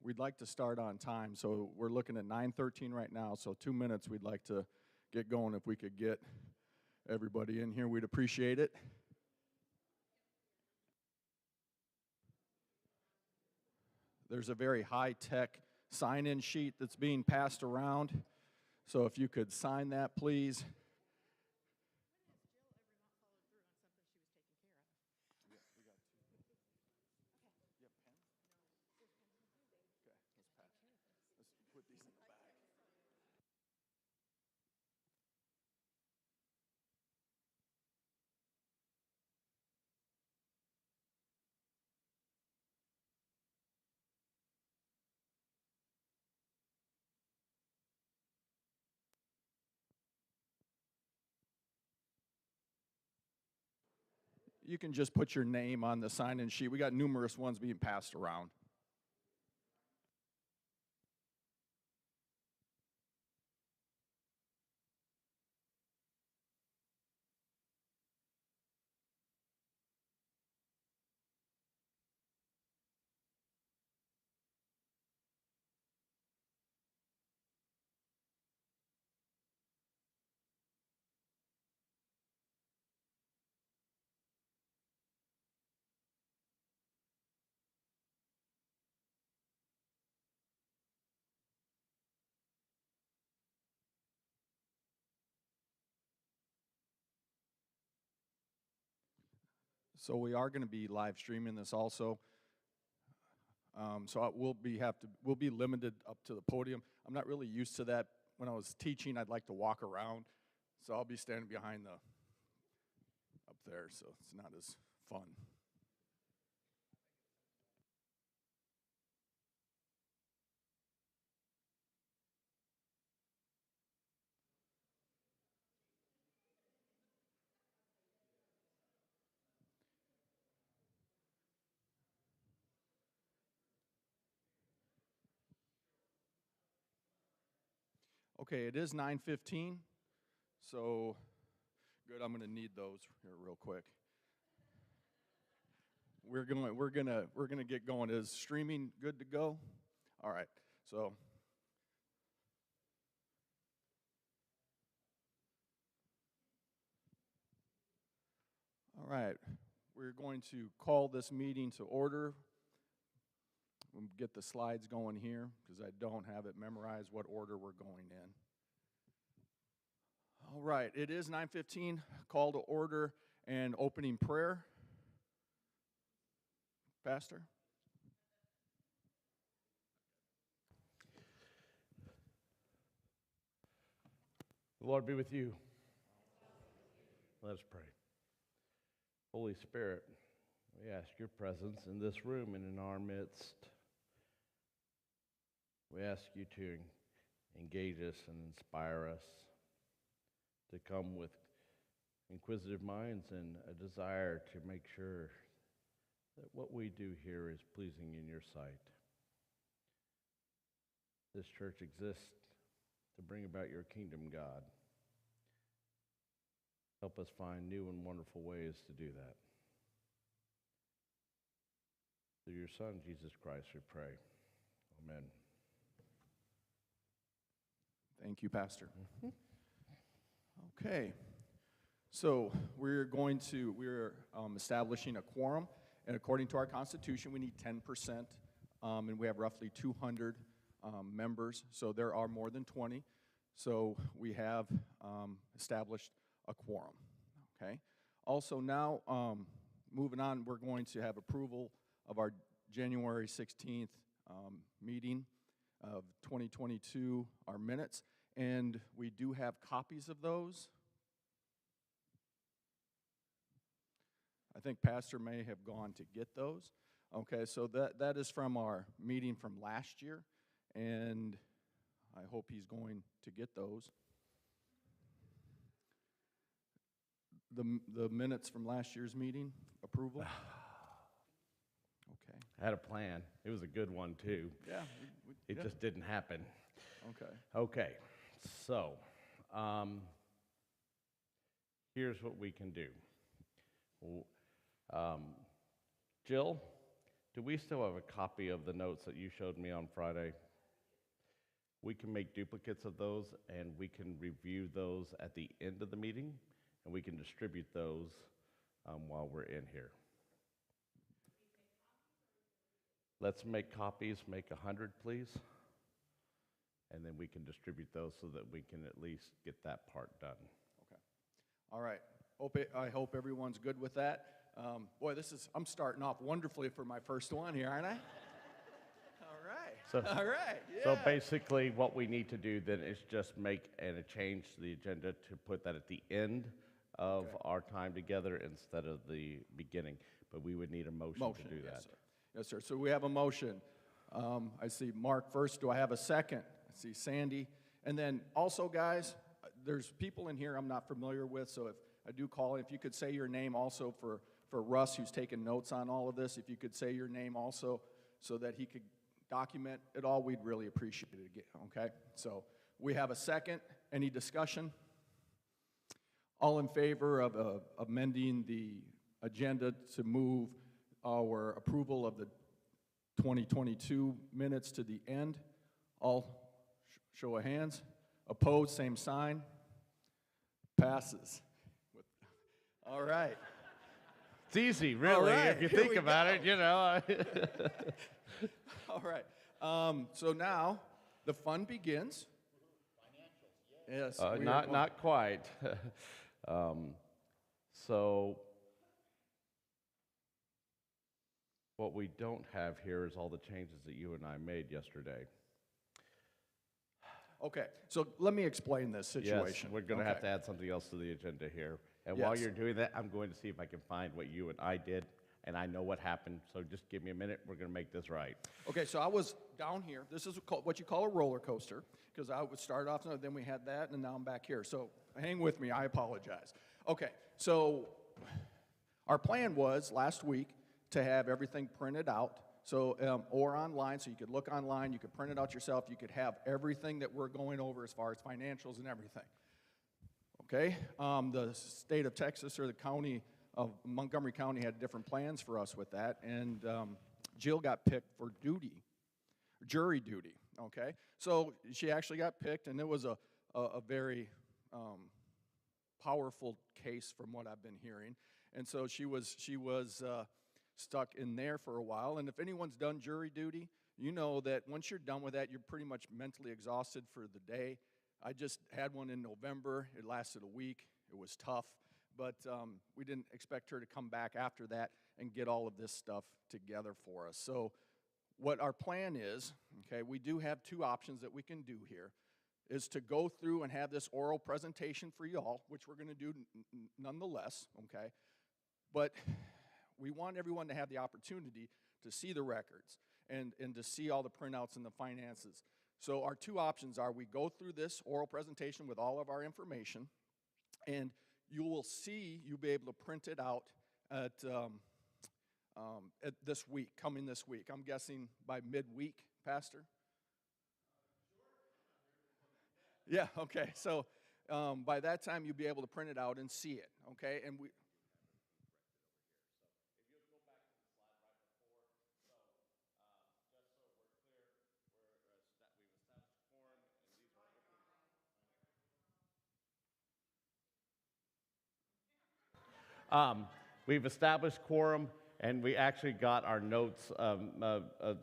we'd like to start on time, so we're looking at 9:13 right now, so 2 minutes we'd like to get going. If we could get everybody in here, we'd appreciate it. There's a very high-tech sign-in sheet that's being passed around, so if you could sign that, please. Put these in the back. You can just put your name on the sign-in sheet. We got numerous ones being passed around. So we are going to be live streaming this also. So we'll be limited up to the podium. I'm not really used to that. When I was teaching, I'd like to walk around, so I'll be standing behind up there, so it's not as fun. Okay, it is 9:15, so good. I'm going to need those here real quick. We're gonna get going. Is streaming good to go? All right. So. All right. We're going to call this meeting to order. We'll get the slides going here because I don't have it memorized what order we're going in. All right, it is 9:15, call to order and opening prayer. Pastor? The Lord be with you. Let us pray. Holy Spirit, we ask your presence in this room and in our midst. We ask you to engage us and inspire us to come with inquisitive minds and a desire to make sure that what we do here is pleasing in your sight. This church exists to bring about your kingdom, God. Help us find new and wonderful ways to do that. Through your Son, Jesus Christ, we pray. Amen. Thank you, Pastor. Okay, so we're establishing a quorum, and according to our Constitution, we need 10%, and we have roughly 200 members, so there are more than 20. So we have established a quorum. Okay. Also now, moving on, we're going to have approval of our January 16th meeting of 2022, our minutes. And we do have copies of those. I think Pastor may have gone to get those. Okay, so that is from our meeting from last year, and I hope he's going to get those. The minutes from last year's meeting, approval? Okay. I had a plan. It was a good one, too. Yeah. It just didn't happen. Okay. Okay. So, here's what we can do. Jill, Do we still have a copy of the notes that you showed me on Friday? We can make duplicates of those, and we can review those at the end of the meeting, and we can distribute those while we're in here. Let's make copies, make 100, please. And then we can distribute those so that we can at least get that part done. Okay. All right. I hope everyone's good with that. Boy, I'm starting off wonderfully for my first one here, aren't I? All right. Yeah. So basically what we need to do then is just make a change to the agenda to put that at the end of our time together instead of the beginning. But we would need a motion to do yes, that. Sir. Yes, sir. So we have a motion. I see Mark first. Do I have a second? I see Sandy. And then also, guys, there's people in here I'm not familiar with, so if I do call, if you could say your name also for Russ, who's taking notes on all of this, if you could say your name also so that he could document it all, we'd really appreciate it again, okay? So we have a second. Any discussion? All in favor of amending the agenda to move our approval of the 2022 minutes to the end? All show of hands. Opposed, same sign. Passes. All right. It's easy, really, right, if you think about it, you know. All right. So now the fun begins. Yes. Not quite. So what we don't have here is all the changes that you and I made yesterday. Okay. So let me explain this situation. Yes, we're going to have to add something else to the agenda here. And while you're doing that, I'm going to see if I can find what you and I did. And I know what happened, so just give me a minute. We're going to make this right. Okay, so I was down here. This is what you call a roller coaster, because I would start off, then we had that, and now I'm back here. So hang with me. I apologize. Okay, so our plan was last week to have everything printed out, or online, so you could look online, you could print it out yourself, you could have everything that we're going over as far as financials and everything. Okay, the state of Texas or the county of Montgomery County had different plans for us with that, and Jill got picked for jury duty, okay? So she actually got picked, and it was a very powerful case from what I've been hearing, and so she was stuck in there for a while, and if anyone's done jury duty, you know that once you're done with that, you're pretty much mentally exhausted for the day. I just had one in November. It lasted a week. It was tough. But we didn't expect her to come back after that and get all of this stuff together for us. So what our plan is, okay, we do have two options that we can do here, is to go through and have this oral presentation for you all, which we're going to do nonetheless, okay? But we want everyone to have the opportunity to see the records and to see all the printouts and the finances. So our two options are we go through this oral presentation with all of our information, and you'll be able to print it out at this week, coming this week. I'm guessing by midweek, Pastor? Yeah, okay. So by that time, you'll be able to print it out and see it, okay? And we... We've established quorum, and we actually got our notes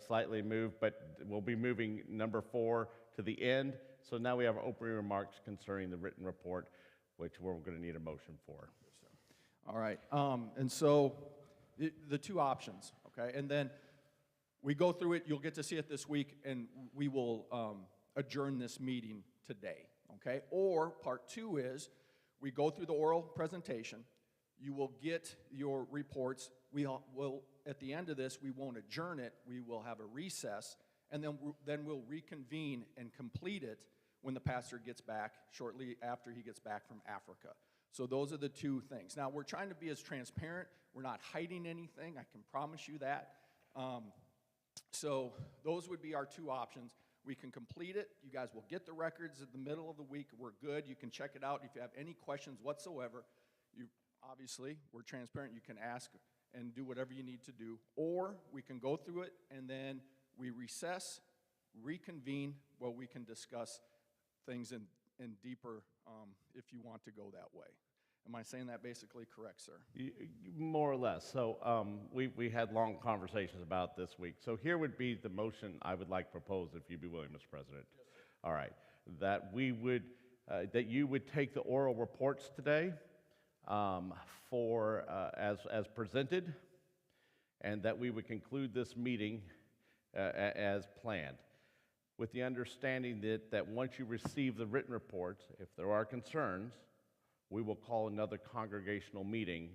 slightly moved, but we'll be moving number 4 to the end. So now we have opening remarks concerning the written report, which we're going to need a motion for. All right. And so the two options, okay? And then we go through it. You'll get to see it this week, and we will adjourn this meeting today, okay? Or part 2 is we go through the oral presentation. You will get your reports. We will, at the end of this, we won't adjourn it. We will have a recess, and then we'll reconvene and complete it when the pastor gets back, shortly after he gets back from Africa. So those are the two things. Now, we're trying to be as transparent. We're not hiding anything. I can promise you that. So those would be our two options. We can complete it. You guys will get the records at the middle of the week. We're good. You can check it out. If you have any questions whatsoever, obviously, we're transparent. You can ask and do whatever you need to do, or we can go through it and then we recess, reconvene, where we can discuss things in deeper, if you want to go that way. Am I saying that basically correct, sir? More or less. So we had long conversations about this week. So here would be the motion I would like proposed, if you'd be willing, Mr. President. Yes, sir. All right. That we would, that you would take the oral reports today as presented, and that we would conclude this meeting as planned, with the understanding that once you receive the written reports, if there are concerns, we will call another congregational meeting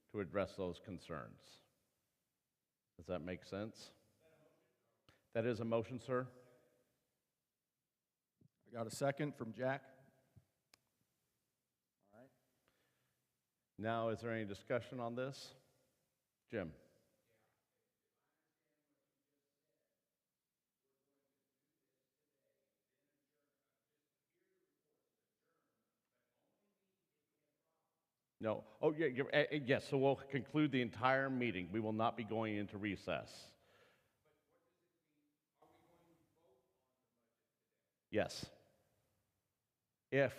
to address those concerns. Does that make sense? That is a motion, sir? I got a second from Jack. All right. Now, is there any discussion on this? Jim? No. Oh, yeah, yes, so we'll conclude the entire meeting. We will not be going into recess. Yes. If.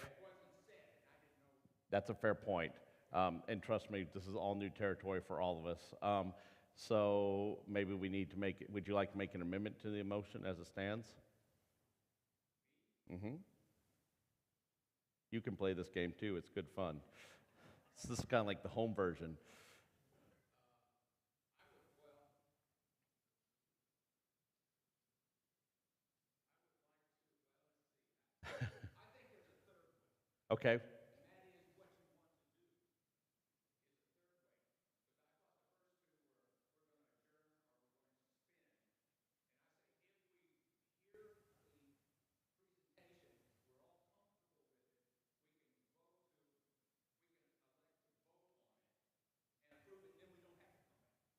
That's a fair point. And trust me, this is all new territory for all of us. So maybe we need to make, would you like to make an amendment to the motion as it stands? Mm-hmm. You can play this game too, it's good fun. This is kind of like the home version. Okay.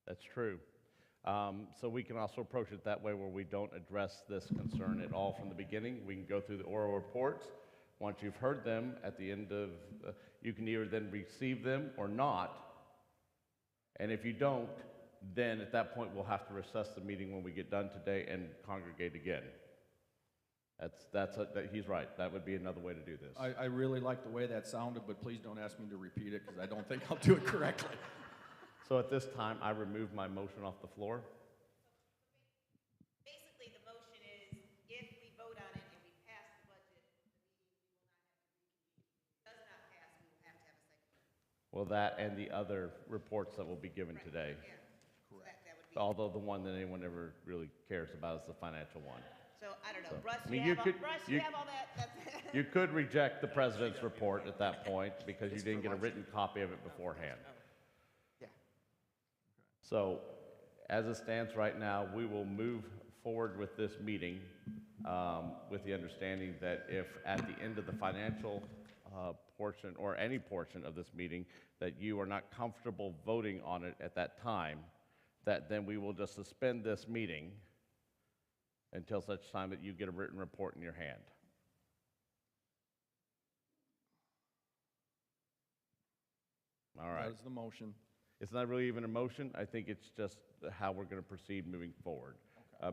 That's true. So we can also approach it that way where we don't address this concern at all from the beginning. We can go through the oral reports. Once you've heard them, at the end of, you can either then receive them or not. And if you don't, then at that point we'll have to recess the meeting when we get done today and congregate again. He's right. That would be another way to do this. I really like the way that sounded, but please don't ask me to repeat it because I don't think I'll do it correctly. So at this time, I remove my motion off the floor. Basically, the motion is, if we vote on it and we pass the budget, the meeting, we will not have to reconvene. If it does not pass, we will have to have a second meeting. Well, that and the other reports that will be given today. Yeah. Correct. That would be. Although the one that anyone ever really cares about is the financial one. So, I don't know, So, Russ, I mean, you you have all that? That's You could reject the president's report at that point because you didn't get a written copy of it beforehand. Yeah. So, as it stands right now, we will move forward with this meeting with the understanding that if at the end of the financial portion or any portion of this meeting that you are not comfortable voting on it at that time, that then we will just suspend this meeting until such time that you get a written report in your hand. All right. That is the motion. It's not really even a motion. I think it's just how we're going to proceed moving forward,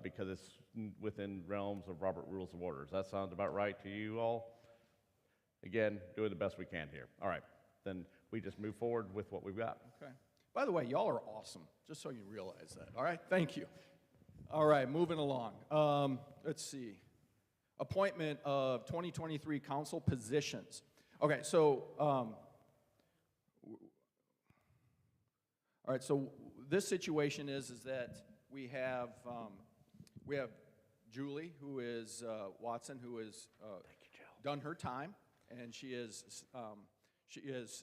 because it's within realms of Robert Rules of Order. Does that sound about right to you all? Again, doing the best we can here. All right, then we just move forward with what we've got. Okay. By the way, y'all are awesome, just so you realize that. All right, thank you. All right, moving along. Let's see. Appointment of 2023 council positions. Okay, so, all right, so this situation is that we have Julie, who is Watson, who has done her time, and she is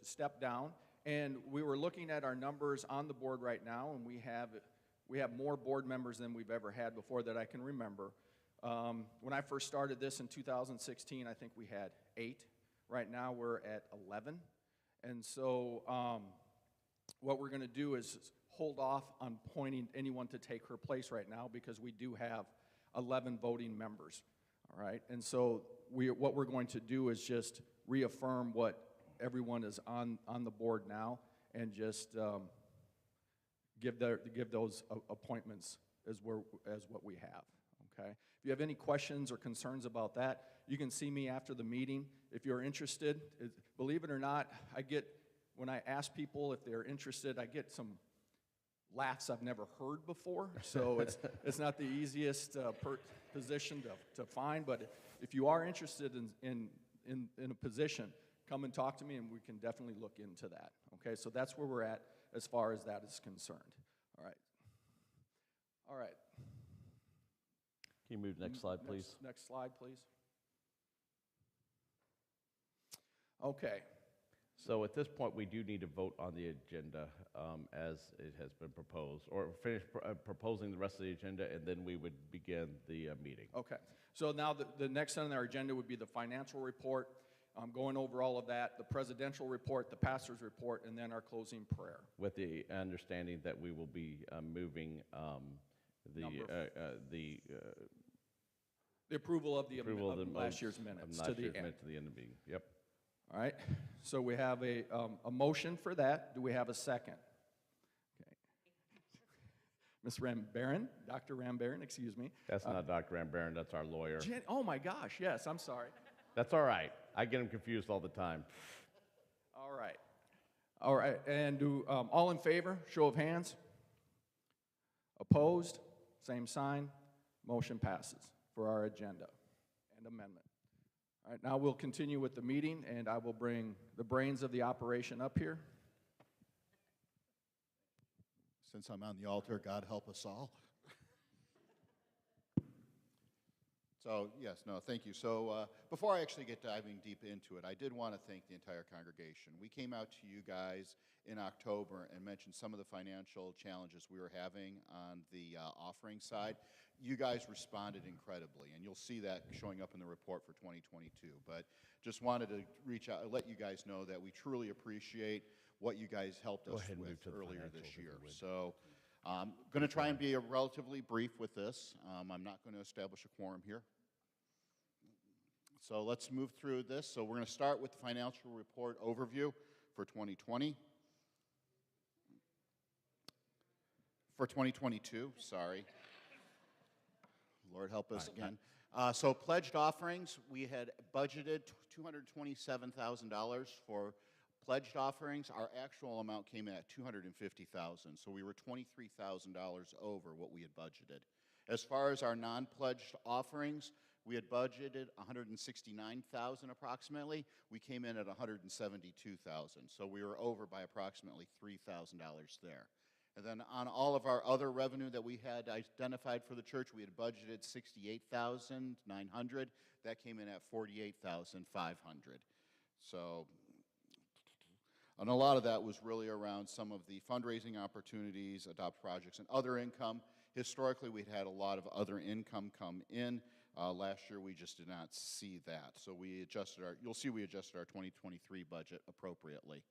stepped down. And we were looking at our numbers on the board right now, and we have more board members than we've ever had before that I can remember. When I first started this in 2016, I think we had 8. Right now we're at 11. And so what we're going to do is hold off on appointing anyone to take her place right now because we do have 11 voting members. All right, and so what we're going to do is just reaffirm what everyone is on the board now and just give those appointments as what we have, okay? If you have any questions or concerns about that, you can see me after the meeting. If you're interested, believe it or not, when I ask people if they're interested, I get some laughs I've never heard before, so it's not the easiest position to find, but if you are interested in a position, come and talk to me, and we can definitely look into that, okay? So that's where we're at as far as that is concerned. All right. Can you move next slide, please? Next slide, please. Okay. So at this point, we do need to vote on the agenda as it has been proposed, or finish proposing the rest of the agenda, and then we would begin the meeting. Okay. So now the next on our agenda would be the financial report, going over all of that, the presidential report, the pastor's report, and then our closing prayer. With the understanding that we will be moving the approval of last year's minutes to the end. To the end of the meeting. Yep. All right. So we have a motion for that. Do we have a second? Okay. Ms. Rambaran, Dr. Rambaran, excuse me. That's not Dr. Rambaran. That's our lawyer. Oh my gosh! Yes, I'm sorry. That's all right. I get them confused all the time. All right. All right. And do all in favor? Show of hands. Opposed? Same sign. Motion passes for our agenda and amendment. All right, now we'll continue with the meeting, and I will bring the brains of the operation up here. Since I'm on the altar, God help us all. So, yes, no, thank you. So, before I actually get diving deep into it, I did want to thank the entire congregation. We came out to you guys in October and mentioned some of the financial challenges we were having on the offering side. You guys responded incredibly, and you'll see that showing up in the report for 2022. But just wanted to reach out and let you guys know that we truly appreciate what you guys helped us with earlier this year. So, I'm going to try and be relatively brief with this. I'm not going to establish a quorum here. So let's move through this. So we're going to start with the financial report overview for 2020. For 2022, sorry. Lord help us again. So pledged offerings, we had budgeted $227,000 for pledged offerings. Our actual amount came in at $250,000, so we were $23,000 over what we had budgeted. As far as our non-pledged offerings, we had budgeted $169,000 approximately. We came in at $172,000, so we were over by approximately $3,000 there. And then on all of our other revenue that we had identified for the church, we had budgeted $68,900. That came in at $48,500. So, and a lot of that was really around some of the fundraising opportunities, adopt projects, and other income. Historically, we'd had a lot of other income come in. Last year, we just did not see that. So we adjusted you'll see we adjusted our 2023 budget appropriately.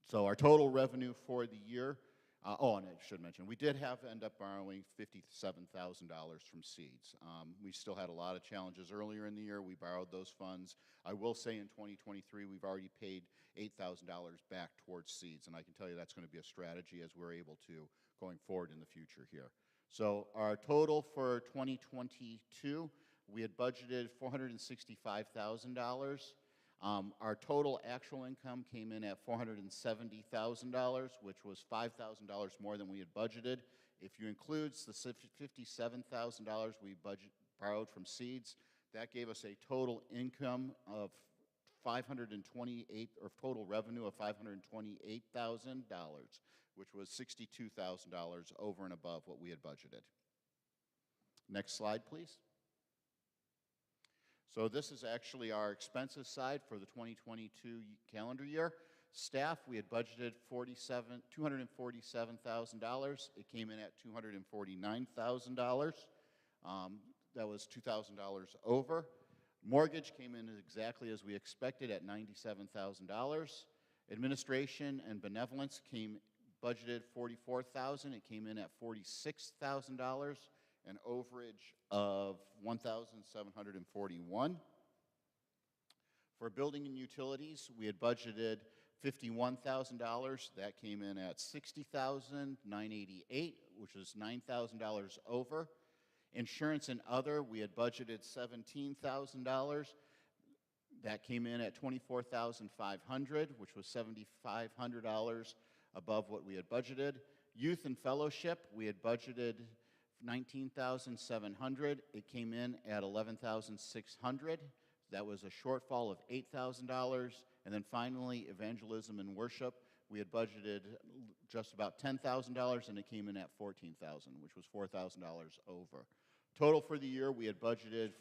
So our total revenue for the year, and I should mention, we did end up borrowing $57,000 from seeds. We still had a lot of challenges earlier in the year. We borrowed those funds. I will say in 2023, we've already paid $8,000 back towards seeds, and I can tell you that's going to be a strategy as we're able to going forward in the future here. So our total for 2022, we had budgeted $465,000. Our total actual income came in at $470,000, which was $5,000 more than we had budgeted. If you include the $57,000 we borrowed from seeds, that gave us a total income of total revenue of $528,000, which was $62,000 over and above what we had budgeted. Next slide, please. So this is actually our expenses side for the 2022 calendar year. Staff, we had budgeted $247,000. It came in at $249,000. That was $2,000 over. Mortgage came in exactly as we expected at $97,000. Administration and benevolence budgeted $44,000. It came in at $46,000. An overage of $1,741. For building and utilities, we had budgeted $51,000, that came in at $60,988, which was $9,000 over. Insurance and other, we had budgeted $17,000. That came in at $24,500, which was $7,500 above what we had budgeted. Youth and fellowship, we had budgeted $19,700. It came in at $11,600. That was a shortfall of $8,000. And then finally, evangelism and worship, we had budgeted just about $10,000, and it came in at $14,000, which was $4,000 over. Total for the year, we had budgeted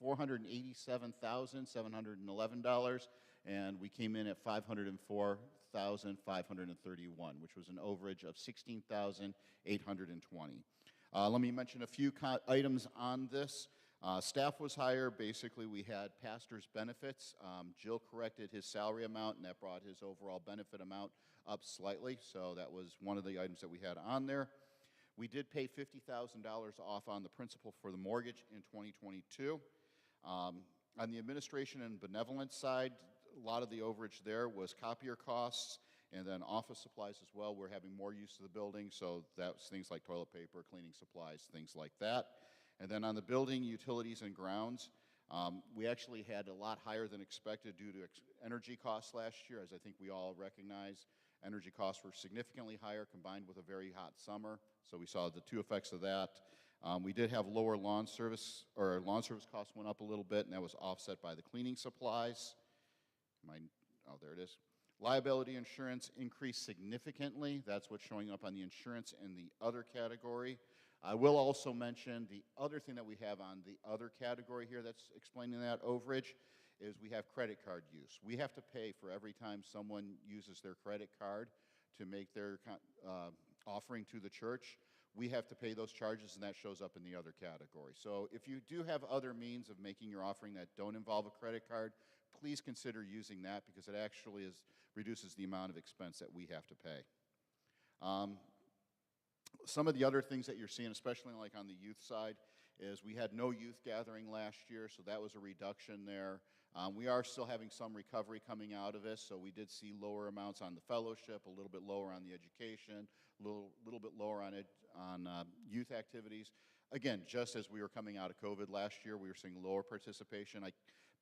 $487,711, and we came in at $504,531, which was an overage of $16,820. Let me mention a few items on this. Staff was higher. Basically, we had pastor's benefits. Jill corrected his salary amount, and that brought his overall benefit amount up slightly, so that was one of the items that we had on there. We did pay $50,000 off on the principal for the mortgage in 2022. On the administration and benevolence side, a lot of the overage there was copier costs and then office supplies as well. We're having more use of the building, so that's things like toilet paper, cleaning supplies, things like that. And then on the building, utilities, and grounds, we actually had a lot higher than expected due to energy costs last year. As I think we all recognize, energy costs were significantly higher combined with a very hot summer, so we saw the two effects of that. We did have lower lawn service costs went up a little bit, and that was offset by the cleaning supplies. Oh, there it is. Liability insurance increased significantly. That's what's showing up on the insurance in the other category. I will also mention the other thing that we have on the other category here that's explaining that overage is we have credit card use. We have to pay for every time someone uses their credit card to make their offering to the church. We have to pay those charges, and that shows up in the other category. So if you do have other means of making your offering that don't involve a credit card, please consider using that because it actually reduces the amount of expense that we have to pay. Some of the other things that you're seeing, especially like on the youth side, is we had no youth gathering last year, so that was a reduction there. We are still having some recovery coming out of this, so we did see lower amounts on the fellowship, a little bit lower on the education, a little bit lower on youth activities. Again, just as we were coming out of COVID last year, we were seeing lower participation.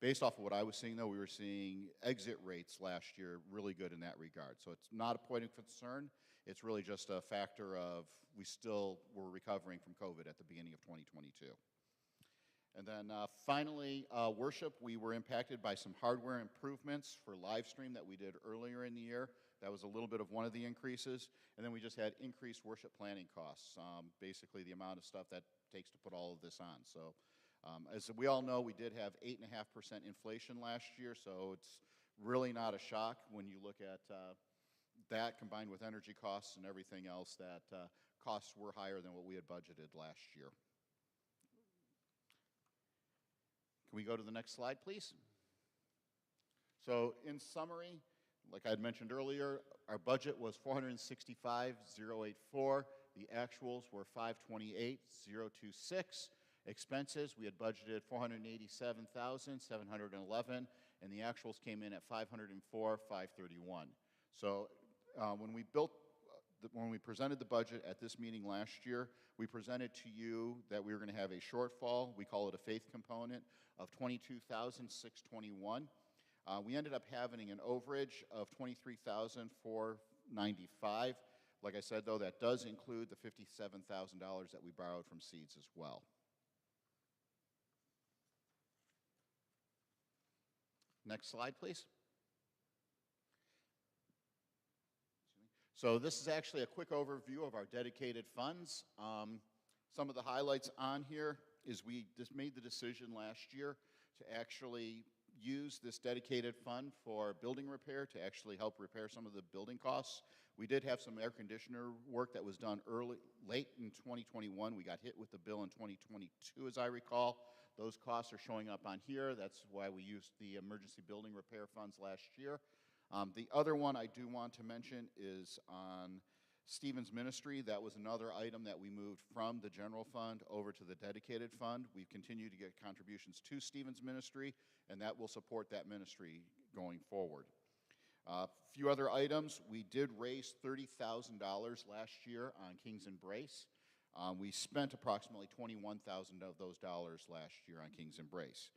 Based off of what I was seeing, though, we were seeing exit rates last year really good in that regard. So it's not a point of concern. It's really just a factor of we still were recovering from COVID at the beginning of 2022. And then finally, worship, we were impacted by some hardware improvements for live stream that we did earlier in the year. That was a little bit of one of the increases. And then we just had increased worship planning costs, basically the amount of stuff that takes to put all of this on. So as we all know, we did have 8.5% inflation last year, so it's really not a shock when you look at that combined with energy costs and everything else that costs were higher than what we had budgeted last year. Can we go to the next slide, please? So in summary, like I had mentioned earlier, our budget was $465,084. The actuals were $528,026. Expenses, we had budgeted $487,711, and the actuals came in at $504,531. So when we presented the budget at this meeting last year, we presented to you that we were going to have a shortfall. We call it a faith component of $22,621. We ended up having an overage of $23,495. Like I said, though, that does include the $57,000 that we borrowed from seeds as well. Next slide, please. So this is actually a quick overview of our dedicated funds. Some of the highlights on here is we just made the decision last year to actually use this dedicated fund for building repair to actually help repair some of the building costs. We did have some air conditioner work that was done late in 2021. We got hit with the bill in 2022, as I recall. Those costs are showing up on here. That's why we used the emergency building repair funds last year. The other one I do want to mention is on Stephen's ministry. That was another item that we moved from the general fund over to the dedicated fund. We continue to get contributions to Stephen's ministry, and that will support that ministry going forward. A few other items, we did raise $30,000 last year on King's Embrace. We spent approximately $21,000 of those dollars last year on King's Embrace.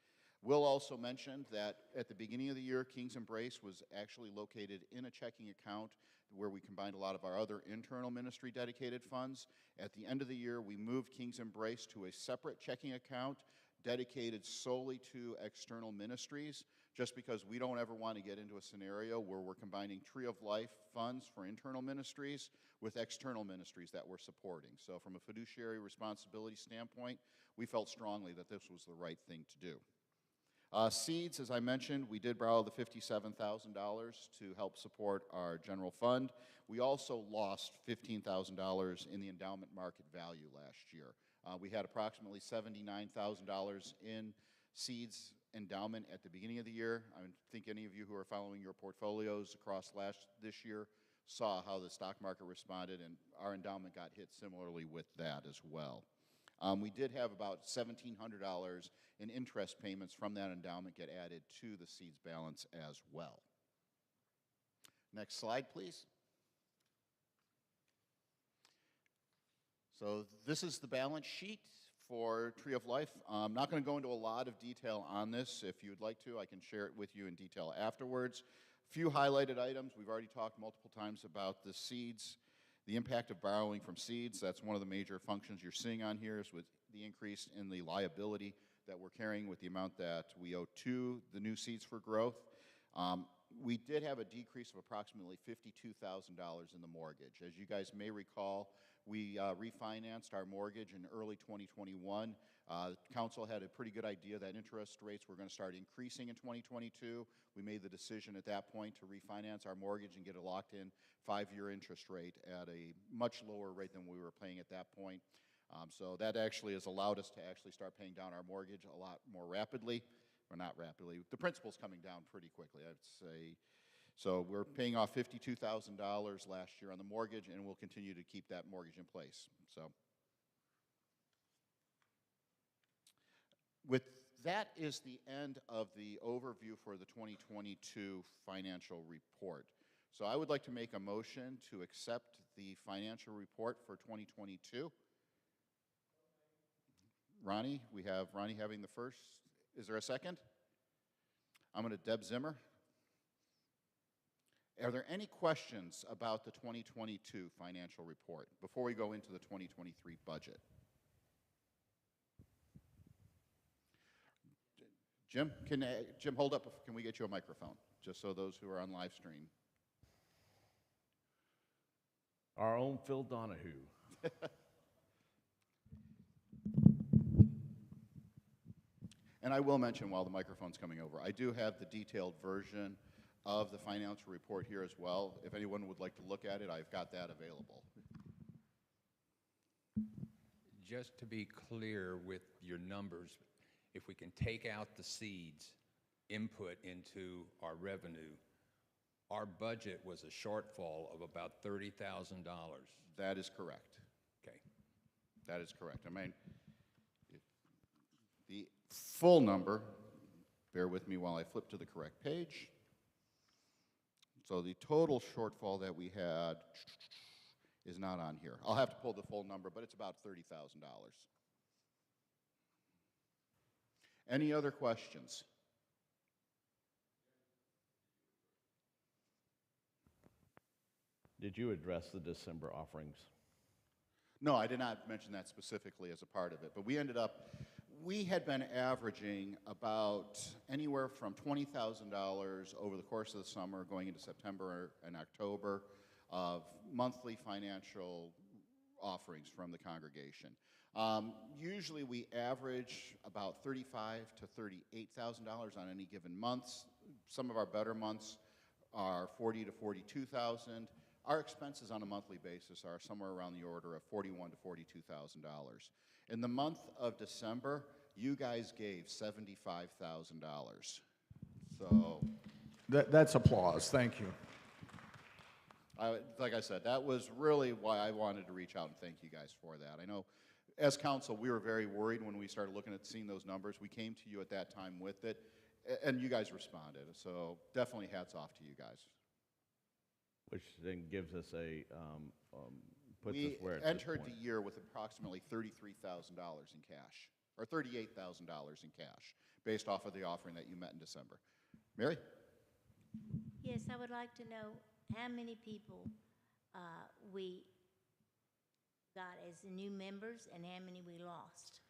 Will also mentioned that at the beginning of the year, King's Embrace was actually located in a checking account where we combined a lot of our other internal ministry dedicated funds. At the end of the year, we moved King's Embrace to a separate checking account dedicated solely to external ministries, just because we don't ever want to get into a scenario where we're combining Tree of Life funds for internal ministries with external ministries that we're supporting. So from a fiduciary responsibility standpoint, we felt strongly that this was the right thing to do. Seeds, as I mentioned, we did borrow the $57,000 to help support our general fund. We also lost $15,000 in the endowment market value last year. We had approximately $79,000 in seeds endowment at the beginning of the year. I think any of you who are following your portfolios across this year saw how the stock market responded, and our endowment got hit similarly with that as well. We did have about $1,700 in interest payments from that endowment get added to the seeds balance as well. Next slide, please. So this is the balance sheet for Tree of Life. I'm not going to go into a lot of detail on this. If you'd like to, I can share it with you in detail afterwards. A few highlighted items. We've already talked multiple times about the seeds. The impact of borrowing from seeds, that's one of the major functions you're seeing on here, is with the increase in the liability that we're carrying with the amount that we owe to the new Seeds for Growth. We did have a decrease of approximately $52,000 in the mortgage. As you guys may recall, we refinanced our mortgage in early 2021. Council had a pretty good idea that interest rates were going to start increasing in 2022. We made the decision at that point to refinance our mortgage and get a locked-in 5-year interest rate at a much lower rate than we were paying at that point. So that actually has allowed us to actually start paying down our mortgage a lot more rapidly. Or not rapidly. The principal's coming down pretty quickly, I'd say. So we're paying off $52,000 last year on the mortgage, and we'll continue to keep that mortgage in place. So with that is the end of the overview for the 2022 financial report. So I would like to make a motion to accept the financial report for 2022. Ronnie, we have Ronnie having the first. Is there a second? I'm going to Deb Zimmer. Are there any questions about the 2022 financial report before we go into the 2023 budget? Jim, Jim, hold up. Can we get you a microphone, just so those who are on live stream? Our own Phil Donahue. And I will mention while the microphone's coming over, I do have the detailed version of the financial report here as well. If anyone would like to look at it, I've got that available. Just to be clear with your numbers, if we can take out the seeds input into our revenue, our budget was a shortfall of about $30,000. That is correct. Okay. That is correct. I mean, the full number, bear with me while I flip to the correct page. So the total shortfall that we had is not on here. I'll have to pull the full number, but it's about $30,000. Any other questions? Did you address the December offerings? No, I did not mention that specifically as a part of it, but we had been averaging about anywhere from $20,000 over the course of the summer going into September and October of monthly financial offerings from the congregation. Usually we average about $35,000 to $38,000 on any given month. Some of our better months are $40,000 to $42,000. Our expenses on a monthly basis are somewhere around the order of $41,000 to $42,000. In the month of December, you guys gave $75,000. So That's applause. Thank you. like I said, that was really why I wanted to reach out and thank you guys for that. I know as council, we were very worried when we started looking at seeing those numbers. We came to you at that time with it, and you guys responded. So definitely hats off to you guys. which then gives us puts us We where at this entered point. the year with approximately $33,000 in cash, or $38,000 in cash, based off of the offering that you met in December. Mary? Yes, I would like to know how many people we got as the new members and how many we lost.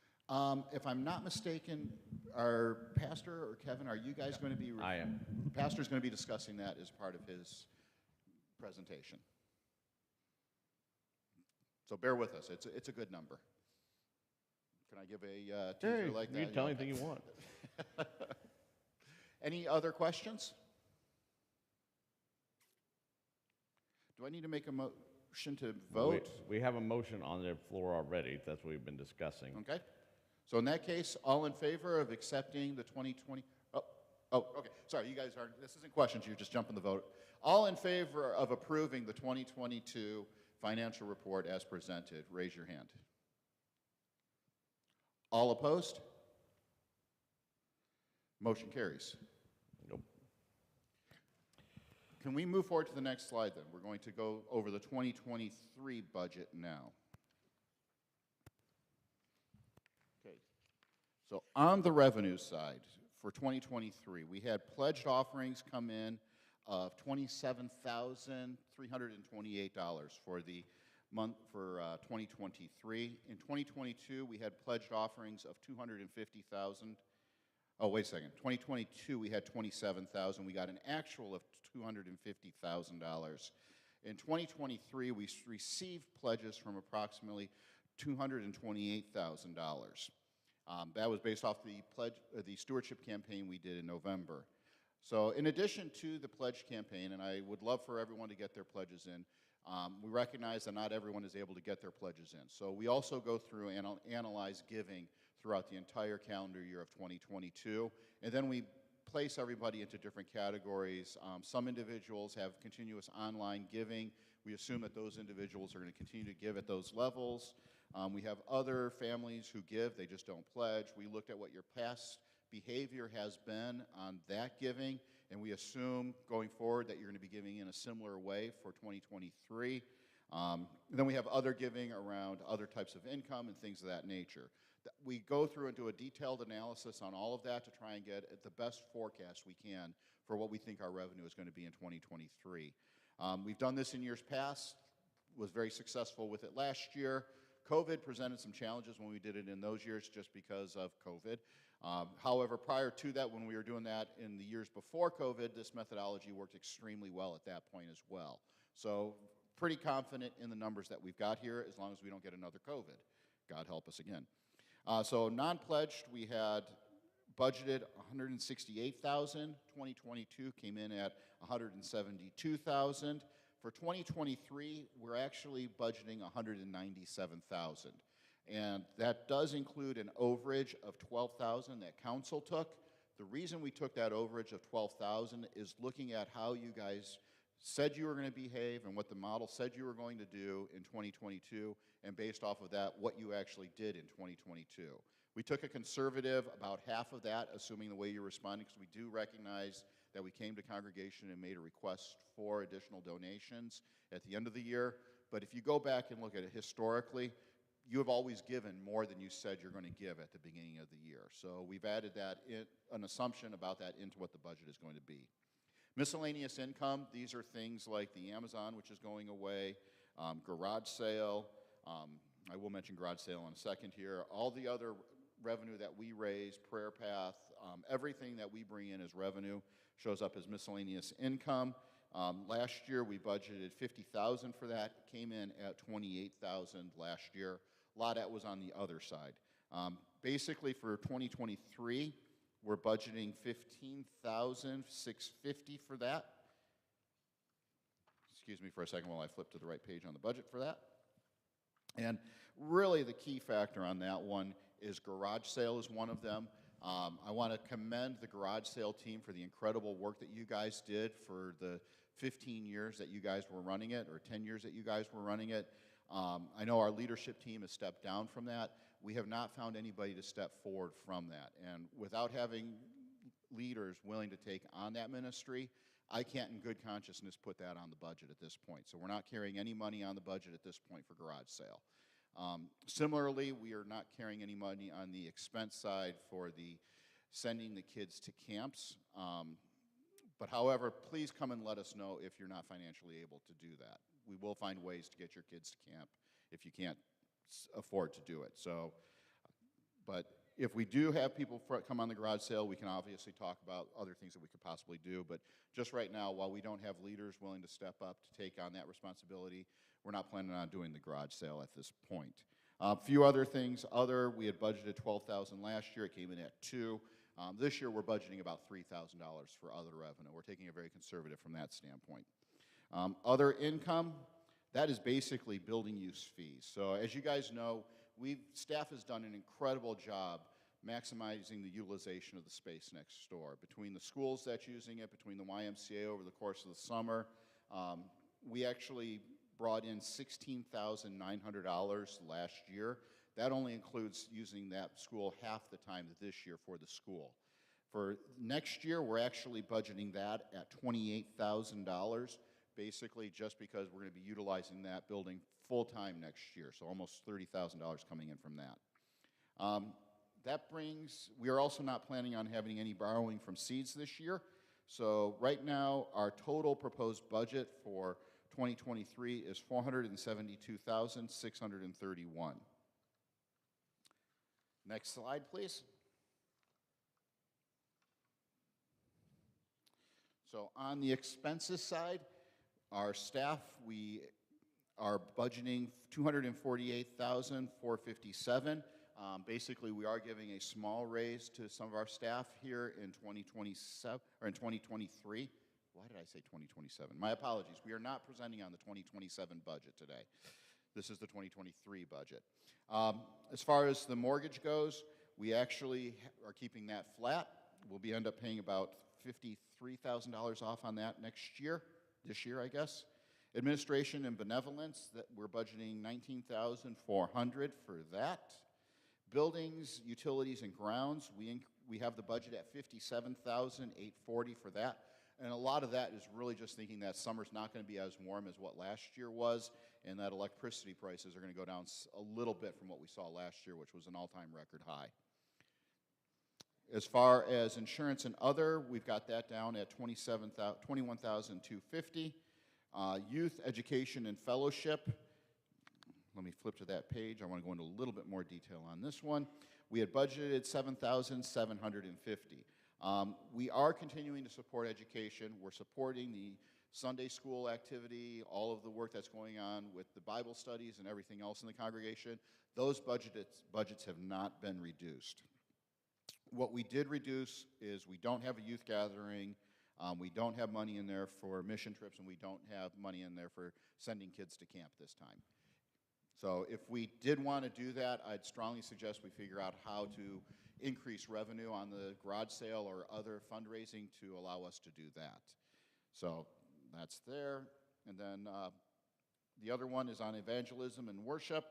If I'm not mistaken, our pastor or Kevin, are you guys going to be? I am. Pastor's going to be discussing that as part of his presentation. So bear with us. It's a good number. Can I give a teaser like that? You can tell anything you want. Any other questions? Do I need to make a motion to vote? We have a motion on the floor already. That's what we've been discussing. Okay. So in that case, all in favor of accepting the 2020? Oh, okay. Sorry, you guys aren't, this isn't questions, you're just jumping the vote. All in favor of approving the 2022 financial report as presented, raise your hand. All opposed? Motion carries. Nope. Can we move forward to the next slide then? We're going to go over the 2023 budget now. Okay. So on the revenue side, for 2023, we had pledged offerings come in of $27,328 for the month for 2023. In 2022, we had pledged offerings of $250,000. Oh, wait a second. 2022, we had $27,000. We got an actual of $250,000. In 2023, we received pledges from approximately $228,000. That was based off the stewardship campaign we did in November. So in addition to the pledge campaign, and I would love for everyone to get their pledges in, we recognize that not everyone is able to get their pledges in. So we also go through and analyze giving throughout the entire calendar year of 2022, and then we place everybody into different categories. Some individuals have continuous online giving. We assume that those individuals are going to continue to give at those levels. We have other families who give, they just don't pledge. We looked at what your past behavior has been on that giving, and we assume going forward that you're going to be giving in a similar way for 2023. Then we have other giving around other types of income and things of that nature. We go through and do a detailed analysis on all of that to try and get the best forecast we can for what we think our revenue is going to be in 2023. We've done this in years past, was very successful with it last year. COVID presented some challenges when we did it in those years just because of COVID. However, prior to that, when we were doing that in the years before COVID, this methodology worked extremely well at that point as well. So pretty confident in the numbers that we've got here as long as we don't get another COVID. God help us again. So non-pledged, we had budgeted $168,000. 2022 came in at $172,000. For 2023, we're actually budgeting $197,000. And that does include an overage of $12,000 that council took. The reason we took that overage of $12,000 is looking at how you guys said you were going to behave and what the model said you were going to do in 2022, and based off of that, what you actually did in 2022. We took a conservative, about half of that, assuming the way you're responding, because we do recognize that we came to Congregation and made a request for additional donations at the end of the year. But if you go back and look at it historically, you have always given more than you said you're going to give at the beginning of the year. So we've added that an assumption about that into what the budget is going to be. Miscellaneous income, these are things like the Amazon, which is going away, garage sale. I will mention garage sale in a second here. All the other revenue that we raise, prayer path, everything that we bring in as revenue shows up as miscellaneous income. Last year we budgeted $50,000 for that. It came in at $28,000 last year. A lot of that was on the other side. Basically for 2023, we're budgeting $15,650 for that. Excuse me for a second while I flip to the right page on the budget for that. And really the key factor on that one is garage sale is one of them. I want to commend the garage sale team for the incredible work that you guys did for the 15 years that you guys were running it, or 10 years that you guys were running it. I know our leadership team has stepped down from that. We have not found anybody to step forward from that. And without having leaders willing to take on that ministry, I can't in good consciousness put that on the budget at this point. So we're not carrying any money on the budget at this point for garage sale. Similarly, we are not carrying any money on the expense side for the sending the kids to camps. But however, please come and let us know if you're not financially able to do that. We will find ways to get your kids to camp if you can't afford to do it. So, but if we do have people come on the garage sale, we can obviously talk about other things that we could possibly do. But just right now, while we don't have leaders willing to step up to take on that responsibility, we're not planning on doing the garage sale at this point. A few other things. We had budgeted $12,000 last year. It came in at $2,000. This year, we're budgeting about $3,000 for other revenue. We're taking it very conservative from that standpoint. Other income, that is basically building use fees. So as you guys know, staff has done an incredible job maximizing the utilization of the space next door. Between the schools that's using it, between the YMCA over the course of the summer, we actually brought in $16,900 last year. That only includes using that school half the time this year for the school. For next year, we're actually budgeting that at $28,000, basically just because we're going to be utilizing that building full-time next year, so almost $30,000 coming in from that. We are also not planning on having any borrowing from seeds this year. So right now, our total proposed budget for 2023 is $472,631. Next slide, please. So on the expenses side, our staff, we are budgeting $248,457. Basically, we are giving a small raise to some of our staff here in 2027 or in 2023. Why did I say 2027? My apologies. We are not presenting on the 2027 budget today. This is the 2023 budget. As far as the mortgage goes, we actually are keeping that flat. We'll end up paying about $53,000 off on that this year, I guess. Administration and benevolence, that we're budgeting $19,400 for that. Buildings, utilities, and grounds, we have the budget at $57,840 for that. And a lot of that is really just thinking that summer's not going to be as warm as what last year was, and that electricity prices are going to go down a little bit from what we saw last year, which was an all-time record high. As far as insurance and other, we've got that down at $21,250. Youth education and fellowship. Let me flip to that page. I want to go into a little bit more detail on this one. We had budgeted $7,750. We are continuing to support education. We're supporting the Sunday school activity, all of the work that's going on with the Bible studies and everything else in the congregation. Those budgets have not been reduced. What we did reduce is we don't have a youth gathering, we don't have money in there for mission trips, and we don't have money in there for sending kids to camp this time. So if we did want to do that, I'd strongly suggest we figure out how to increase revenue on the garage sale or other fundraising to allow us to do that. So that's there. And then the other one is on evangelism and worship.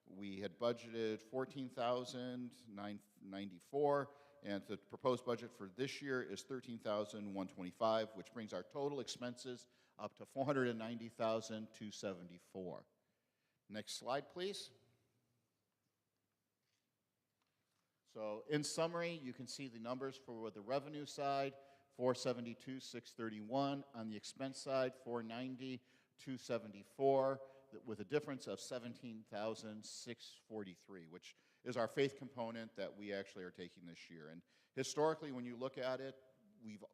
We had budgeted $14,994, and the proposed budget for this year is $13,125, which brings our total expenses up to $490,274. Next slide, please. So in summary, you can see the numbers for the revenue side, $472,631. On the expense side, $490,274, with a difference of $17,643, which is our faith component that we actually are taking this year. And historically, when you look at it, we've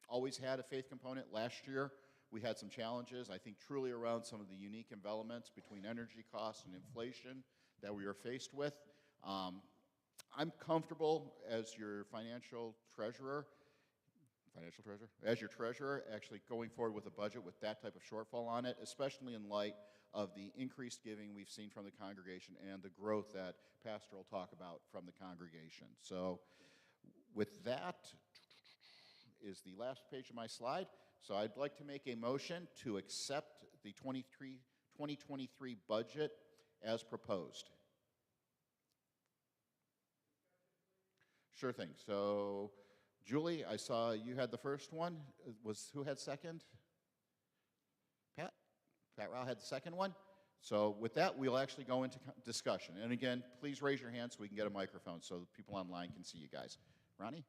always had a faith component. Last year, we had some challenges, I think truly around some of the unique envelopments between energy costs and inflation that we were faced with. I'm comfortable as your as your treasurer, actually going forward with a budget with that type of shortfall on it, especially in light of the increased giving we've seen from the congregation and the growth that Pastor will talk about from the congregation. So with that is the last page of my slide. So I'd like to make a motion to accept the 2023 budget as proposed. Sure thing. So Julie, I saw you had the first one. Who had second? Pat? Pat Rao had the second one. So with that, we'll actually go into discussion. And again, please raise your hand so we can get a microphone so the people online can see you guys. Ronnie?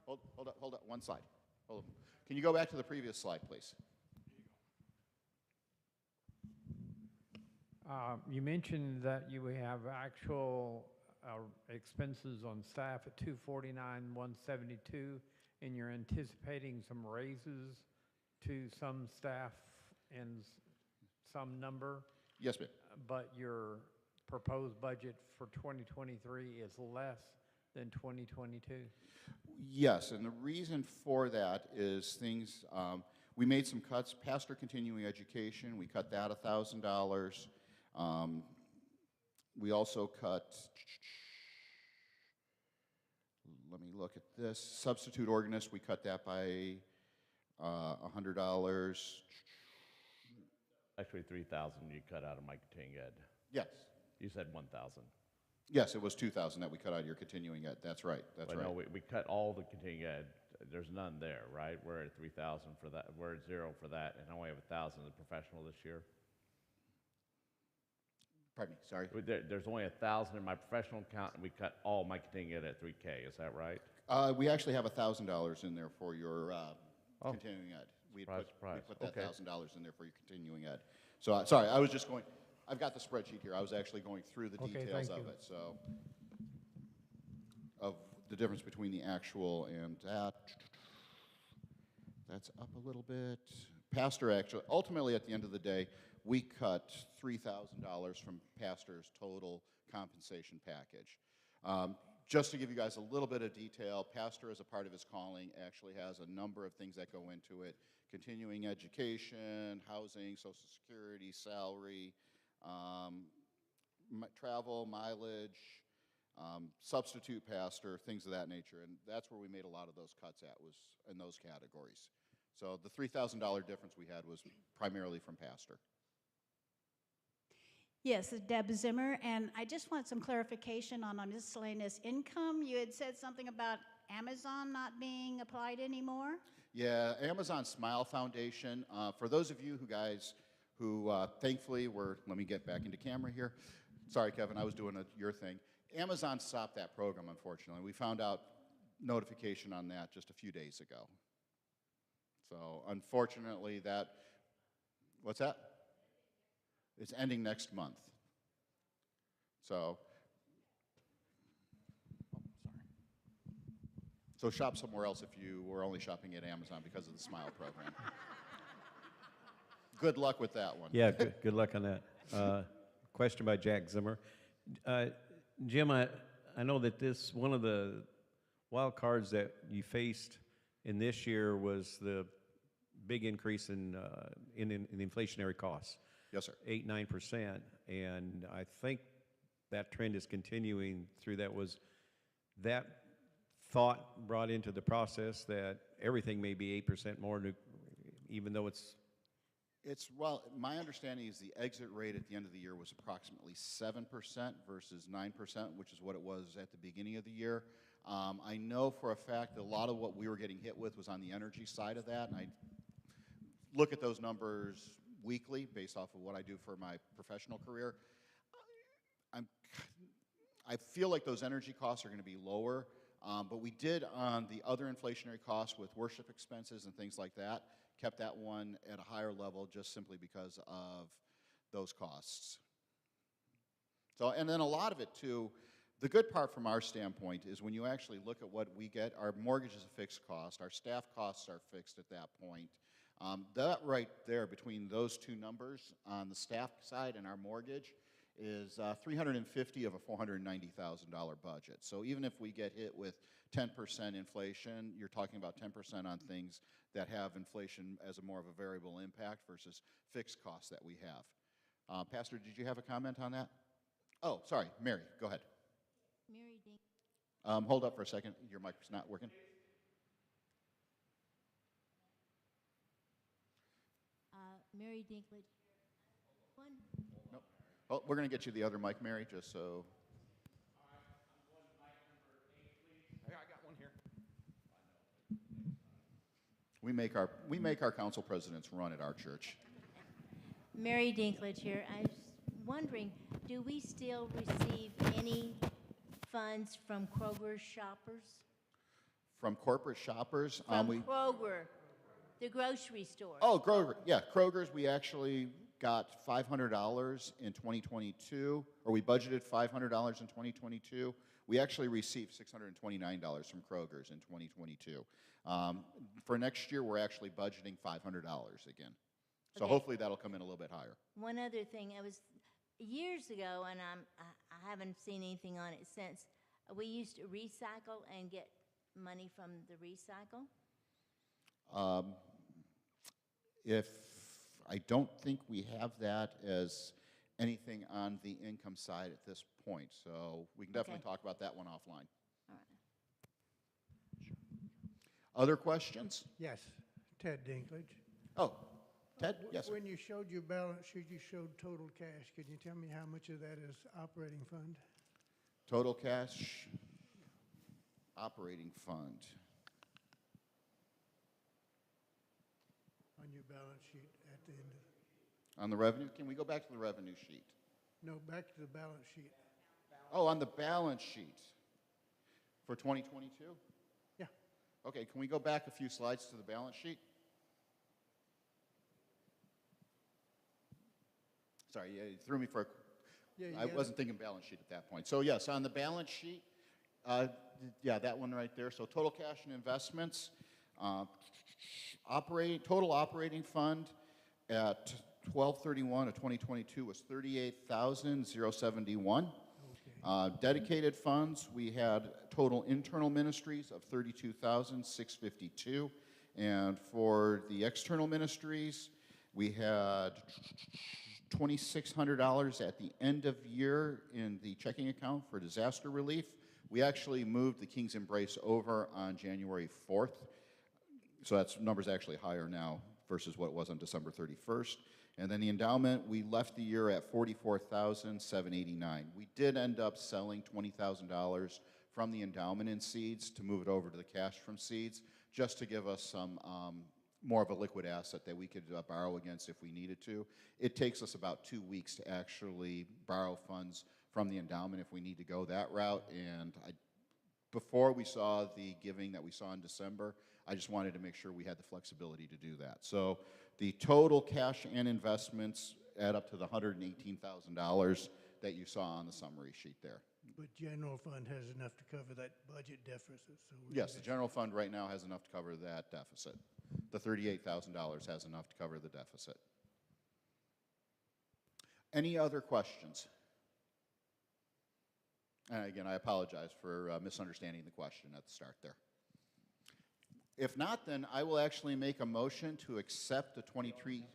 Hold up, one slide. Hold on. Can you go back to the previous slide, please? You mentioned that you have actual expenses on staff at 249,172, and you're anticipating some raises to some staff and some number, Yes, ma'am. but your proposed budget for 2023 is less than 2022. Yes, and the reason for that is things, we made some cuts. Pastor continuing education, we cut that $1,000. We also cut, let me look at this, substitute organist, we cut that by $100. Actually, 3,000 you cut out of my continuing ed. Yes. You said 1,000. Yes, it was 2,000 that we cut out of your continuing ed. That's right. That's But right. no, we cut all the continuing ed. There's none there, right? We're at 3,000 for that. We're at 0 for that, and I only have 1,000 in the professional this year. Pardon me, sorry. There's only 1,000 in my professional account, and we cut all my continuing ed at 3K. Is that right? We actually have $1,000 in there for your continuing ed. We put that Okay. $1,000 in there for your continuing ed. So, sorry, I was just going, I've got the spreadsheet here. I was actually going through the Okay, details thank of you. it, so, of the difference between the actual and that. That's up a little bit. Pastor, actually, ultimately, at the end of the day, we cut $3,000 from pastor's total compensation package. Just to give you guys a little bit of detail, pastor, as a part of his calling, actually has a number of things that go into it: continuing education, housing, Social Security, salary, travel, mileage, substitute pastor, things of that nature. And that's where we made a lot of those cuts at, was in those categories. So the $3,000 difference we had was primarily from pastor. Yes, it's Deb Zimmer, and I just want some clarification on miscellaneous income. You had said something about Amazon not being applied anymore? Yeah, Amazon Smile Foundation. For those of you who thankfully were, let me get back into camera here. Sorry, Kevin, I was doing your thing. Amazon stopped that program, unfortunately. We found out notification on that just a few days ago. So unfortunately what's that? It's ending next month. So, so shop somewhere else if you were only shopping at Amazon because of the Smile program. Good luck with that one. Yeah, good luck on that. Question by Jack Zimmer. Jim, I know that one of the wild cards that you faced in this year was the big increase in the inflationary costs. Yes, sir. 8-9%, and I think that trend is continuing through that. Was that thought brought into the process that everything may be 8% more, even though it's... Well, my understanding is the exit rate at the end of the year was approximately 7% versus 9%, which is what it was at the beginning of the year. I know for a fact that a lot of what we were getting hit with was on the energy side of that, and I look at those numbers weekly based off of what I do for my professional career. I feel like those energy costs are going to be lower, but we did on the other inflationary costs with worship expenses and things like that, kept that one at a higher level just simply because of those costs. So, and then a lot of it too, the good part from our standpoint is when you actually look at what we get, our mortgage is a fixed cost, our staff costs are fixed at that point. That right there between those two numbers on the staff side and our mortgage is $350 of a $490,000 budget. So even if we get hit with 10% inflation, you're talking about 10% on things that have inflation as a more of a variable impact versus fixed costs that we have. Pastor, did you have a comment on that? Oh, sorry, Mary, go ahead. Mary Dink. Hold up for a second. Your mic's not working. Mary Dinklage. One. Nope. Oh, we're going to get you the other mic, Mary, just so. Hey, I got We make our council presidents run at our church. Mary Dinklage here. I was wondering, do we still receive any funds from Kroger shoppers? From corporate shoppers, From Kroger, the grocery store? oh, Kroger, yeah, Kroger's, we actually got $500 in 2022, or we budgeted $500 in 2022. We actually received $629 from Kroger's in 2022. For next year, we're actually budgeting $500 again. So Okay. hopefully that'll come in a little bit higher. One other thing, I was, years ago, and I haven't seen anything on it since, we used to recycle and get money from the recycle. I don't think we have that as anything on the income side at this point, so we can definitely Okay. talk about that one offline. All right. Other questions? Yes, Ted Dinklage. Oh, Ted, yes. When you showed your balance sheet, you showed total cash. Can you tell me how much of that is operating fund? Total cash, operating fund. On your balance sheet at the end of, On the revenue, can we go back to the revenue sheet? no, back to the balance sheet. Oh, on the balance sheet for 2022? Yeah. Okay, can we go back a few slides to the balance sheet? Sorry, yeah, you threw me for a, Yeah, I wasn't thinking balance sheet at that point. So yes, on the balance sheet, yeah, that one right there. So total cash and investments, total operating fund at 12/31 of 2022 was $38,071. Dedicated funds, we had total internal ministries of $32,652, and for the external ministries, we had $2,600 at the end of year in the checking account for disaster relief. We actually moved the King's Embrace over on January 4th, so that number's actually higher now versus what it was on December 31st. And then the endowment, we left the year at $44,789. We did end up selling $20,000 from the endowment in seeds to move it over to the cash from seeds, just to give us some more of a liquid asset that we could borrow against if we needed to. It takes us about 2 weeks to actually borrow funds from the endowment if we need to go that route. And before we saw the giving that we saw in December, I just wanted to make sure we had the flexibility to do that. So the total cash and investments add up to the $118,000 that you saw on the summary sheet there. But general fund has enough to cover that budget deficit, so. Yes, the general fund right now has enough to cover that deficit. The $38,000 has enough to cover the deficit. Any other questions? And again, I apologize for misunderstanding the question at the start there. If not, then I will actually make a motion to accept the 23.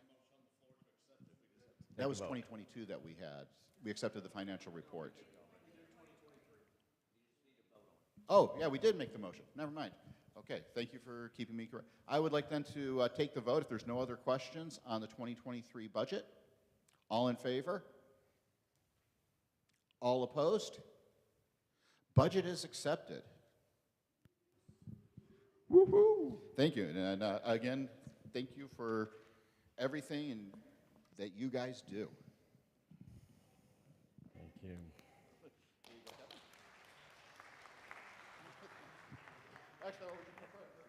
That was 2022 that we had. We accepted the financial report. Oh, yeah, we did make the motion. Never mind. Okay, thank you for keeping me correct. I would like then to take the vote if there's no other questions on the 2023 budget. All in favor? All opposed? Budget is accepted. Woohoo! Thank you. And again, thank you for everything that you guys do. Thank you.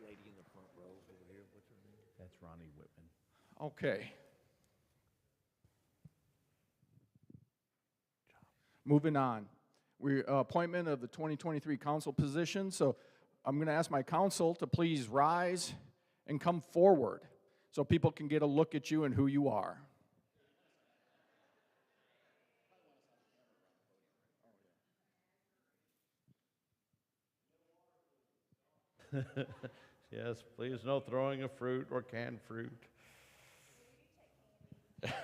Lady in the front row over here, what's her name? That's Ronnie Whitman. Okay. Moving on. Appointment of the 2023 council position. So I'm going to ask my council to please rise and come forward so people can get a look at you and who you are. Yes, please, no throwing of fruit or canned fruit. Okay.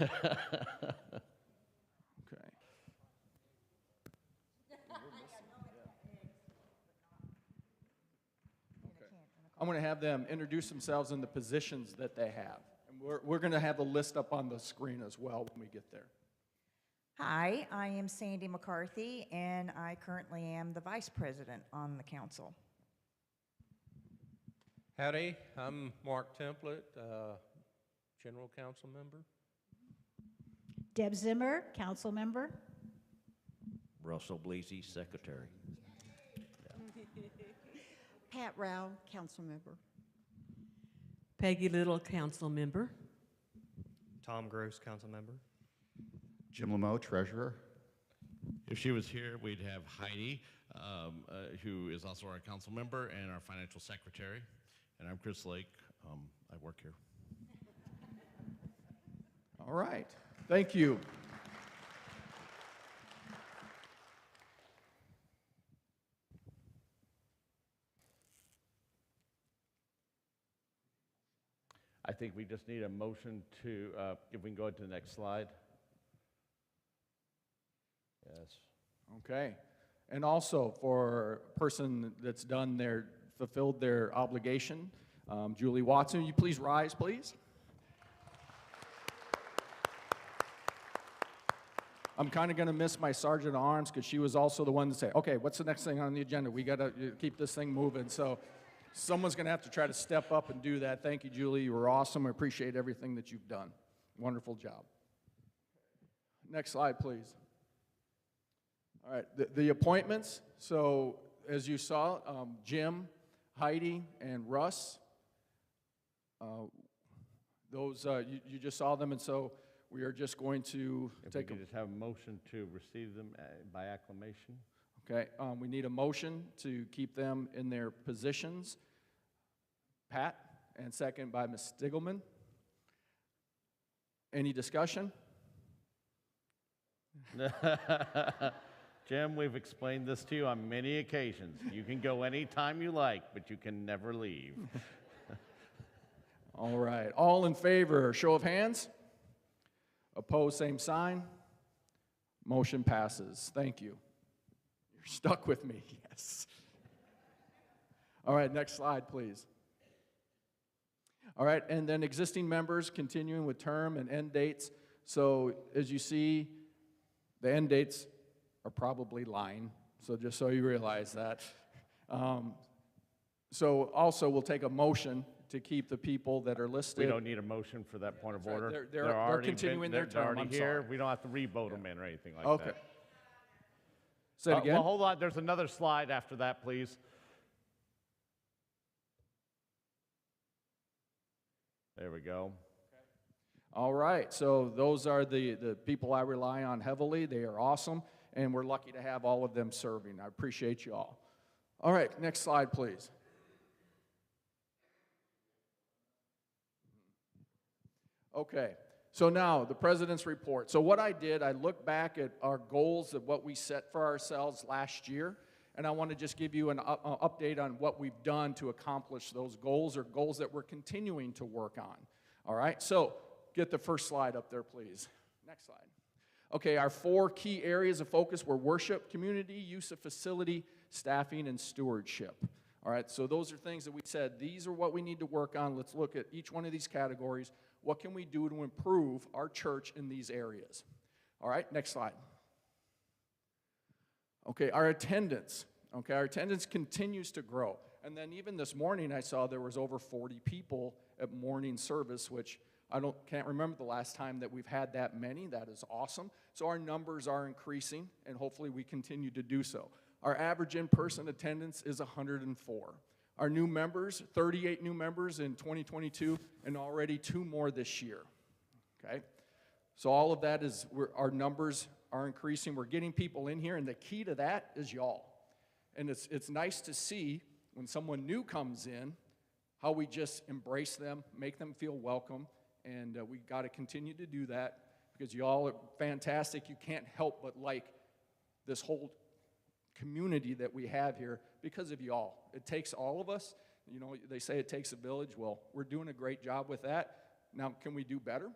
I'm going to have them introduce themselves and the positions that they have. And we're going to have the list up on the screen as well when we get there. Hi, I am Sandy McCarthy, and I currently am the vice president on the council. Howdy, I'm Mark Template, General Council Member. Deb Zimmer, council member. Russell Bleasy, Secretary. Pat Rao, council member. Peggy Little, council member. Tom Gross, council member. Jim Lameau, treasurer. If she was here, we'd have Heidi, who is also our council member and our financial secretary. And I'm Chris Lake. I work here. All right. Thank you. I think we just need a motion to, if we can go to the next slide. Yes. Okay. And also for a person that's fulfilled their obligation, Julie Watson, will you please rise, please? I'm kind of going to miss my sergeant at arms because she was also the one to say, okay, what's the next thing on the agenda? We got to keep this thing moving. So someone's going to have to try to step up and do that. Thank you, Julie. You were awesome. I appreciate everything that you've done. Wonderful job. Next slide, please. All right, the appointments. So as you saw, Jim, Heidi, and Russ, you just saw them, and so we are just going to take. We just have a motion to receive them by acclamation. Okay, we need a motion to keep them in their positions. Pat, and second by Ms. Stiglman. Any discussion? Jim, we've explained this to you on many occasions. You can go anytime you like, but you can never leave. All right, all in favor, show of hands. Opposed, same sign. Motion passes. Thank you. You're stuck with me, yes. All right, next slide, please. All right, and then existing members continuing with term and end dates. So as you see, the end dates are probably lying, so just so you realize that. So also we'll take a motion to keep the people that are listed. We don't need a motion for that point of order. Right. They're continuing their term. They're already I'm here. sorry. We don't have to re-vote them in or anything like okay. that. Say it again. Well, hold on. There's another slide after that, please. There we go. All right. So those are the people I rely on heavily. They are awesome, and we're lucky to have all of them serving. I appreciate you all. All right. Next slide, please. Okay, so now the president's report. So what I did, I looked back at our goals of what we set for ourselves last year, and I want to just give you an update on what we've done to accomplish those goals or goals that we're continuing to work on. All right, so get the first slide up there, please. Next slide. Okay, our 4 key areas of focus were worship, community, use of facility, staffing, and stewardship. All right, so those are things that we said, these are what we need to work on. Let's look at each one of these categories. What can we do to improve our church in these areas? All right, next slide. Okay, our attendance. Okay, our attendance continues to grow. And then even this morning I saw there was over 40 people at morning service, which can't remember the last time that we've had that many. That is awesome. So our numbers are increasing, and hopefully we continue to do so. Our average in-person attendance is 104. Our new members, 38 new members in 2022, and already 2 more this year. Okay? So all of that is, our numbers are increasing. We're getting people in here, and the key to that is y'all. And it's nice to see when someone new comes in, how we just embrace them, make them feel welcome, and we got to continue to do that because y'all are fantastic. You can't help but like this whole community that we have here because of y'all. It takes all of us. You know, they say it takes a village. Well, we're doing a great job with that. Now, can we do better?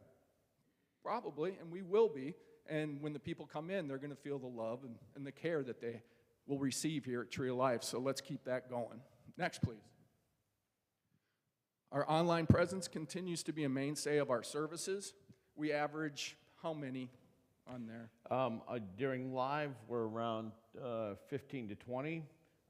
Probably, and we will be. And when the people come in, they're going to feel the love and the care that they will receive here at Tree of Life. So let's keep that going. Next, please. Our online presence continues to be a mainstay of our services. We average how many on there? During live, we're around 15 to 20,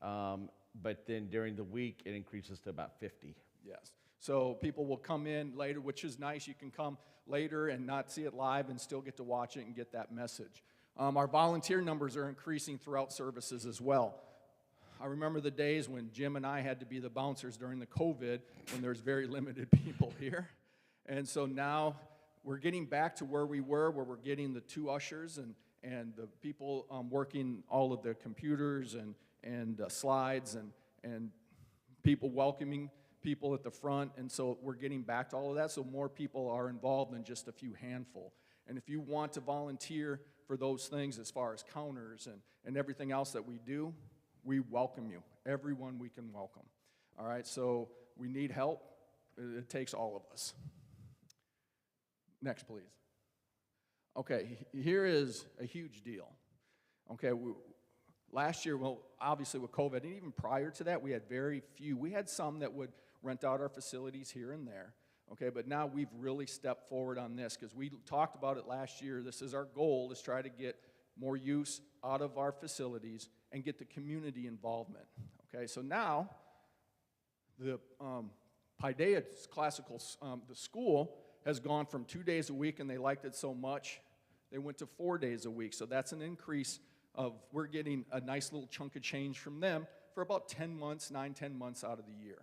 but then during the week, it increases to about 50. Yes. So people will come in later, which is nice. You can come later and not see it live and still get to watch it and get that message. Our volunteer numbers are increasing throughout services as well. I remember the days when Jim and I had to be the bouncers during the COVID when there's very limited people here. And so now we're getting back to where we were, where we're getting the 2 ushers and the people working all of the computers and slides and people welcoming people at the front. And so we're getting back to all of that, so more people are involved than just a few handful. And if you want to volunteer for those things as far as counters and everything else that we do, we welcome you. Everyone we can welcome. All right, so we need help. It takes all of us. Next, please. Okay, here is a huge deal. Okay, last year, well, obviously with COVID, and even prior to that, we had very few. We had some that would rent out our facilities here and there. Okay, but now we've really stepped forward on this because we talked about it last year. This is our goal, is try to get more use out of our facilities and get the community involvement. Okay, so now the Paideia Classical, the school has gone from 2 days a week, and they liked it so much, they went to 4 days a week. So that's an increase of, we're getting a nice little chunk of change from them for about 10 months, 9-10 months out of the year.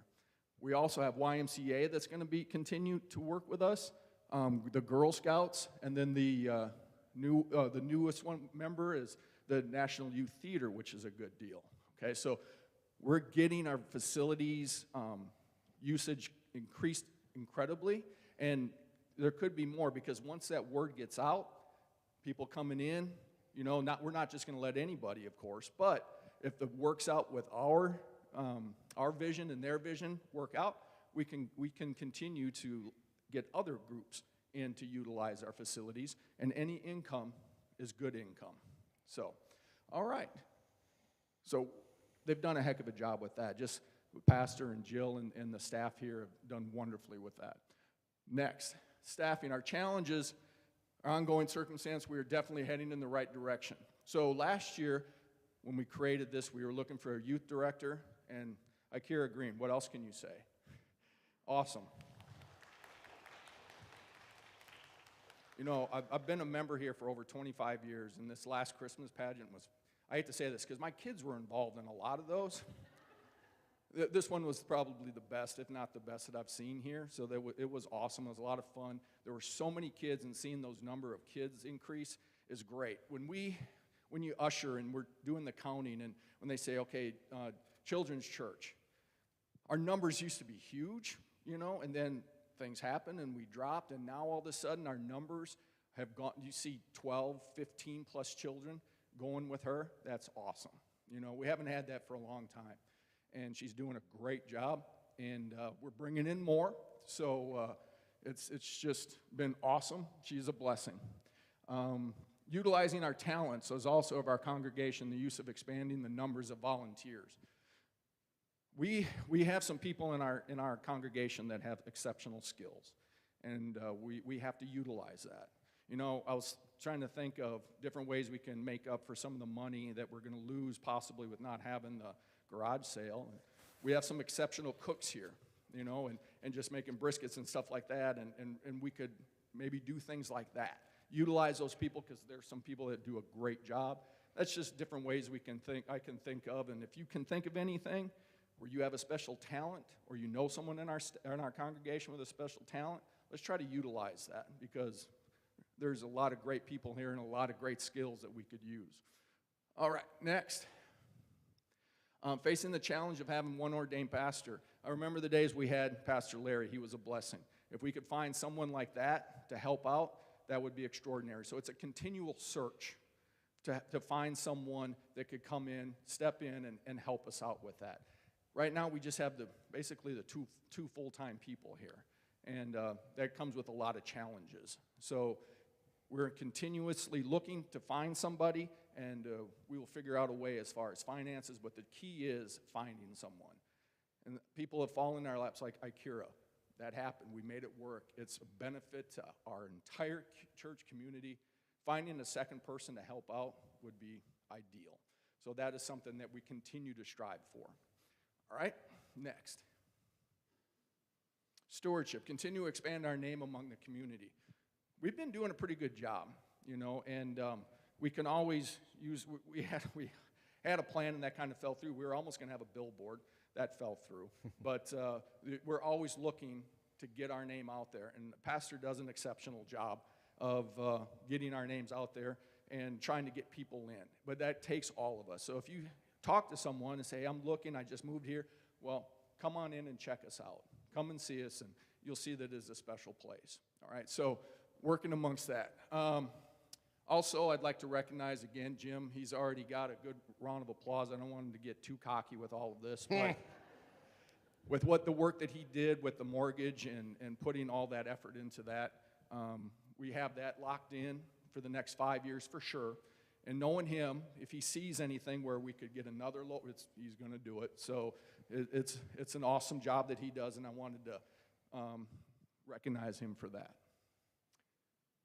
We also have YMCA that's going to continue to work with us, the Girl Scouts, and then the newest one member is the National Youth Theater, which is a good deal. Okay, so we're getting our facilities usage increased incredibly, and there could be more because once that word gets out, people coming in, you know, we're not just going to let anybody, of course, but if it works out with our vision and their vision work out, we can continue to get other groups in to utilize our facilities, and any income is good income. So, all right. So they've done a heck of a job with that. Just Pastor and Jill and the staff here have done wonderfully with that. Next, staffing. Our challenges, our ongoing circumstance, we are definitely heading in the right direction. So last year, when we created this, we were looking for a youth director, and Akira Green, what else can you say? Awesome. You know, I've been a member here for over 25 years, and this last Christmas pageant was, I hate to say this, because my kids were involved in a lot of those. This one was probably the best, if not the best that I've seen here, so it was awesome. It was a lot of fun. There were so many kids, and seeing those number of kids increase is great. When you usher and we're doing the counting, and when they say, okay, children's church, our numbers used to be huge, you know, and then things happened and we dropped, and now all of a sudden our numbers have gone. You see 12, 15 plus children going with her. That's awesome. You know, we haven't had that for a long time, and she's doing a great job, and we're bringing in more, so it's just been awesome. She's a blessing. Utilizing our talents is also of our congregation, the use of expanding the numbers of volunteers. We have some people in our congregation that have exceptional skills, and we have to utilize that. You know, I was trying to think of different ways we can make up for some of the money that we're going to lose possibly with not having the garage sale. We have some exceptional cooks here, you know, and just making briskets and stuff like that, and we could maybe do things like that. Utilize those people, because there's some people that do a great job. That's just different ways I can think of, and if you can think of anything where you have a special talent, or you know someone in our congregation with a special talent, let's try to utilize that, because there's a lot of great people here and a lot of great skills that we could use. All right, next. Facing the challenge of having one ordained pastor. I remember the days we had Pastor Larry. He was a blessing. If we could find someone like that to help out, that would be extraordinary. So it's a continual search to find someone that could come in, step in, and help us out with that. Right now, we just have basically the two full-time people here, and that comes with a lot of challenges. So we're continuously looking to find somebody, and we will figure out a way as far as finances, but the key is finding someone. And people have fallen in our laps like Ikira. That happened. We made it work. It's a benefit to our entire church community. Finding a second person to help out would be ideal. So that is something that we continue to strive for. All right, next. Stewardship, continue to expand our name among the community. We've been doing a pretty good job, you know, and we can always use, we had a plan and that kind of fell through. We were almost going to have a billboard. That fell through. But we're always looking to get our name out there, and the pastor does an exceptional job of getting our names out there and trying to get people in. But that takes all of us. So if you talk to someone and say, I'm looking, I just moved here, well, come on in and check us out. Come and see us, and you'll see that it's a special place. All right, so working amongst that. Also, I'd like to recognize again Jim. He's already got a good round of applause. I don't want him to get too cocky with all of this, but with what the work that he did with the mortgage and putting all that effort into that, we have that locked in for the next 5 years for sure. And knowing him, if he sees anything where we could get another loan, he's going to do it. So it's an awesome job that he does, and I wanted to recognize him for that.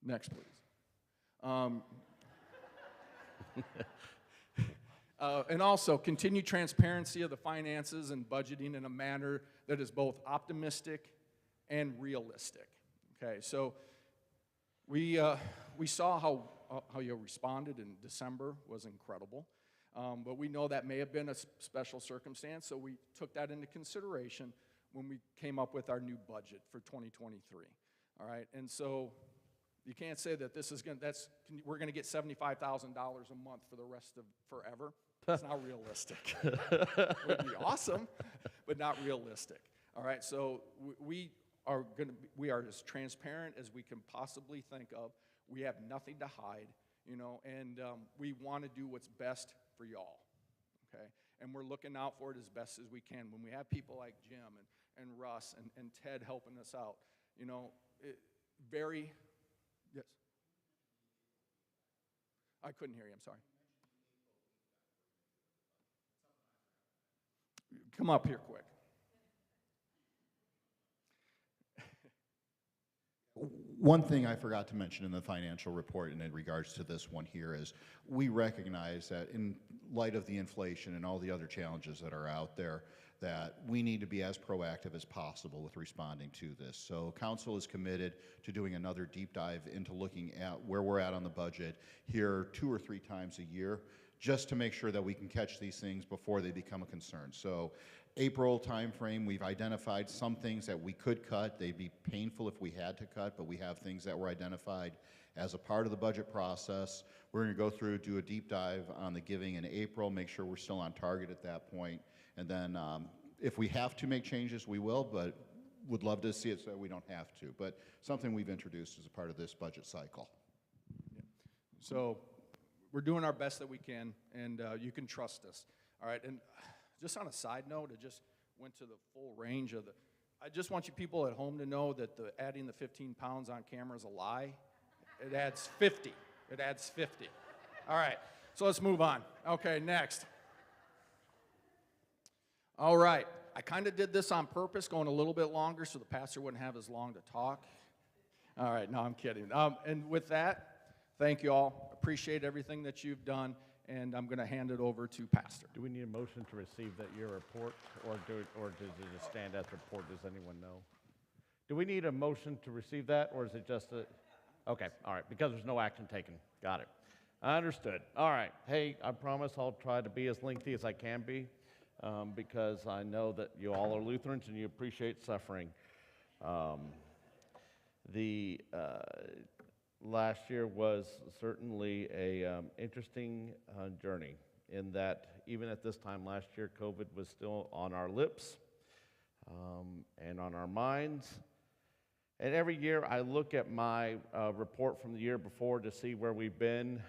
Next, please. And also, continue transparency of the finances and budgeting in a manner that is both optimistic and realistic. Okay, so we saw how you responded in December was incredible, but we know that may have been a special circumstance, so we took that into consideration when we came up with our new budget for 2023. All right, and so you can't say that we're going to get $75,000 a month for the rest of forever. It's not realistic. It would be awesome, but not realistic. All right, so we are as transparent as we can possibly think of. We have nothing to hide, you know, and we want to do what's best for y'all, okay? And we're looking out for it as best as we can. When we have people like Jim and Russ and Ted helping us out, you know, yes. I couldn't hear you, I'm sorry. Come up here quick. One thing I forgot to mention in the financial report and in regards to this one here is we recognize that in light of the inflation and all the other challenges that are out there, that we need to be as proactive as possible with responding to this. So council is committed to doing another deep dive into looking at where we're at on the budget here 2 or 3 times a year, just to make sure that we can catch these things before they become a concern. So April timeframe, we've identified some things that we could cut. They'd be painful if we had to cut, but we have things that were identified as a part of the budget process. We're going to go through, do a deep dive on the giving in April, make sure we're still on target at that point. And then if we have to make changes, we will, but would love to see it so we don't have to. But something we've introduced as a part of this budget cycle. Yeah. So we're doing our best that we can, and you can trust us. All right, and just on a side note, I just went to the full range of I just want you people at home to know that adding the 15 pounds on camera is a lie. It adds 50. It adds 50. All right, so let's move on. Okay, next. All right, I kind of did this on purpose, going a little bit longer so the pastor wouldn't have as long to talk. All right, no, I'm kidding. And with that, thank you all. Appreciate everything that you've done. And I'm going to hand it over to Pastor. Do we need a motion to receive your report, or does it just stand as a report? Does anyone know? Do we need a motion to receive that, or is it just okay, all right, because there's no action taken. Got it. Understood. All right. Hey, I promise I'll try to be as lengthy as I can be, because I know that you all are Lutherans and you appreciate suffering. Last year was certainly a interesting journey, in that even at this time last year, COVID was still on our lips and on our minds. And every year I look at my report from the year before to see where we've been,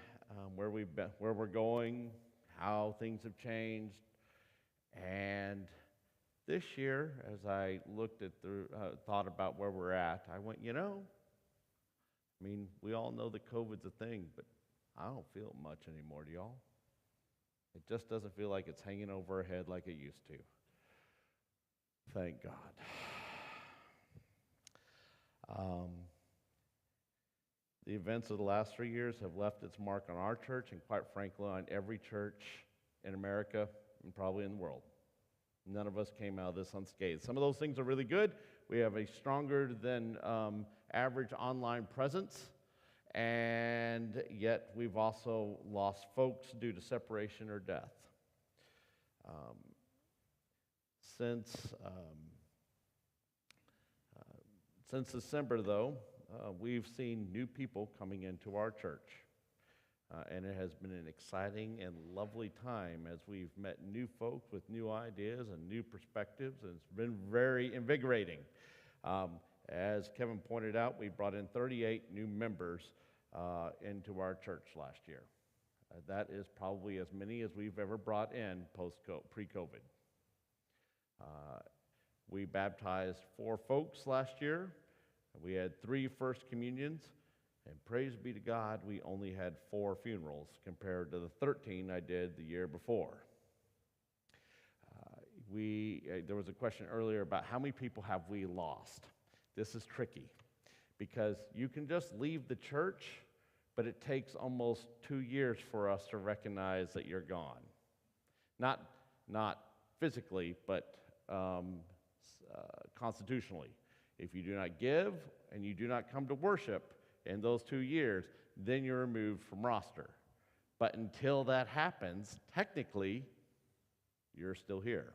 where we're going, how things have changed. And this year, as I looked at thought about where we're at, I went, you know, I mean, we all know that COVID's a thing, but I don't feel it much anymore, do y'all? It just doesn't feel like it's hanging over our head like it used to. Thank God. The events of the last 3 years have left its mark on our church, and quite frankly, on every church in America and probably in the world. None of us came out of this unscathed. Some of those things are really good. We have a stronger than average online presence, and yet we've also lost folks due to separation or death. Since December, though, we've seen new people coming into our church. And it has been an exciting and lovely time as we've met new folks with new ideas and new perspectives, and it's been very invigorating. As Kevin pointed out, we brought in 38 new members into our church last year. That is probably as many as we've ever brought in pre-COVID. We baptized 4 folks last year. We had 3 first communions. And praise be to God, we only had 4 funerals compared to the 13 I did the year before. There was a question earlier about how many people have we lost. This is tricky because you can just leave the church, but it takes almost 2 years for us to recognize that you're gone. Not physically, but constitutionally. If you do not give and you do not come to worship in those 2 years, then you're removed from roster. But until that happens, technically, you're still here.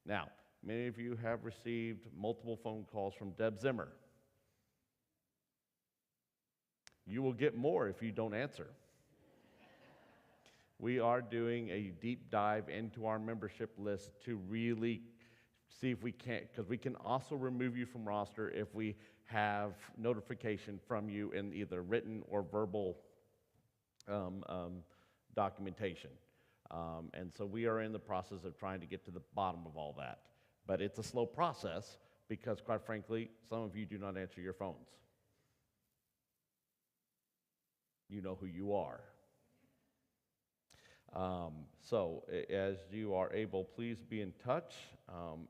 Now, many of you have received multiple phone calls from Deb Zimmer. You will get more if you don't answer. We are doing a deep dive into our membership list to really see if we can't, because we can also remove you from roster if we have notification from you in either written or verbal documentation. And so we are in the process of trying to get to the bottom of all that. But it's a slow process because, quite frankly, some of you do not answer your phones. You know who you are. So as you are able, please be in touch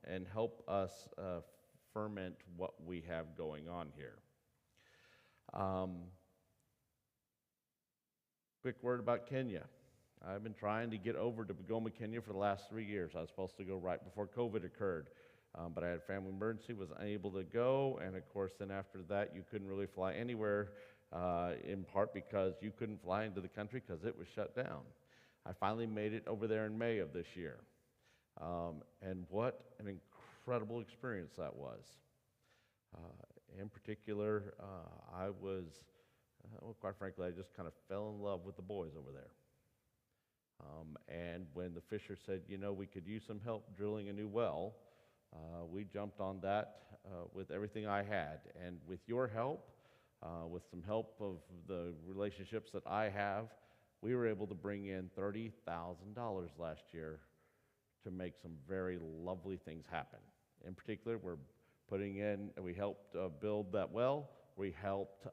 and help us ferment what we have going on here. Quick word about Kenya. I've been trying to get over to Bogoma, Kenya for the last 3 years. I was supposed to go right before COVID occurred, but I had a family emergency, was unable to go, and of course then after that you couldn't really fly anywhere, in part because you couldn't fly into the country because it was shut down. I finally made it over there in May of this year, and what an incredible experience that was. In particular, I was, well, quite frankly, I just kind of fell in love with the boys over there. And when the Fisher said, you know, we could use some help drilling a new well, we jumped on that with everything I had. And with your help, with some help of the relationships that I have, we were able to bring in $30,000 last year to make some very lovely things happen. In particular, we helped build that well. We helped,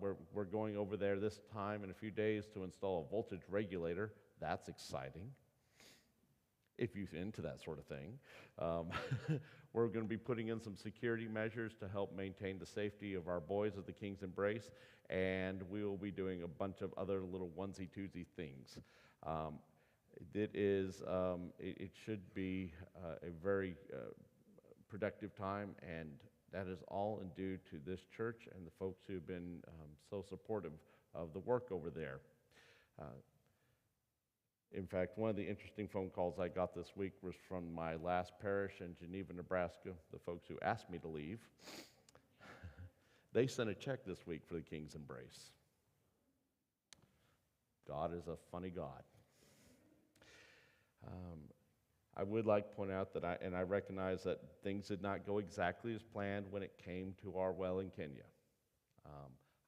we're going over there this time in a few days to install a voltage regulator. That's exciting, if you're into that sort of thing. We're going to be putting in some security measures to help maintain the safety of our boys at the King's Embrace, and we will be doing a bunch of other little onesie-twosie things. It should be a very productive time, and that is all due to this church and the folks who have been so supportive of the work over there. In fact, one of the interesting phone calls I got this week was from my last parish in Geneva, Nebraska, the folks who asked me to leave. They sent a check this week for the King's Embrace. God is a funny God. I would like to point out that I recognize that things did not go exactly as planned when it came to our well in Kenya.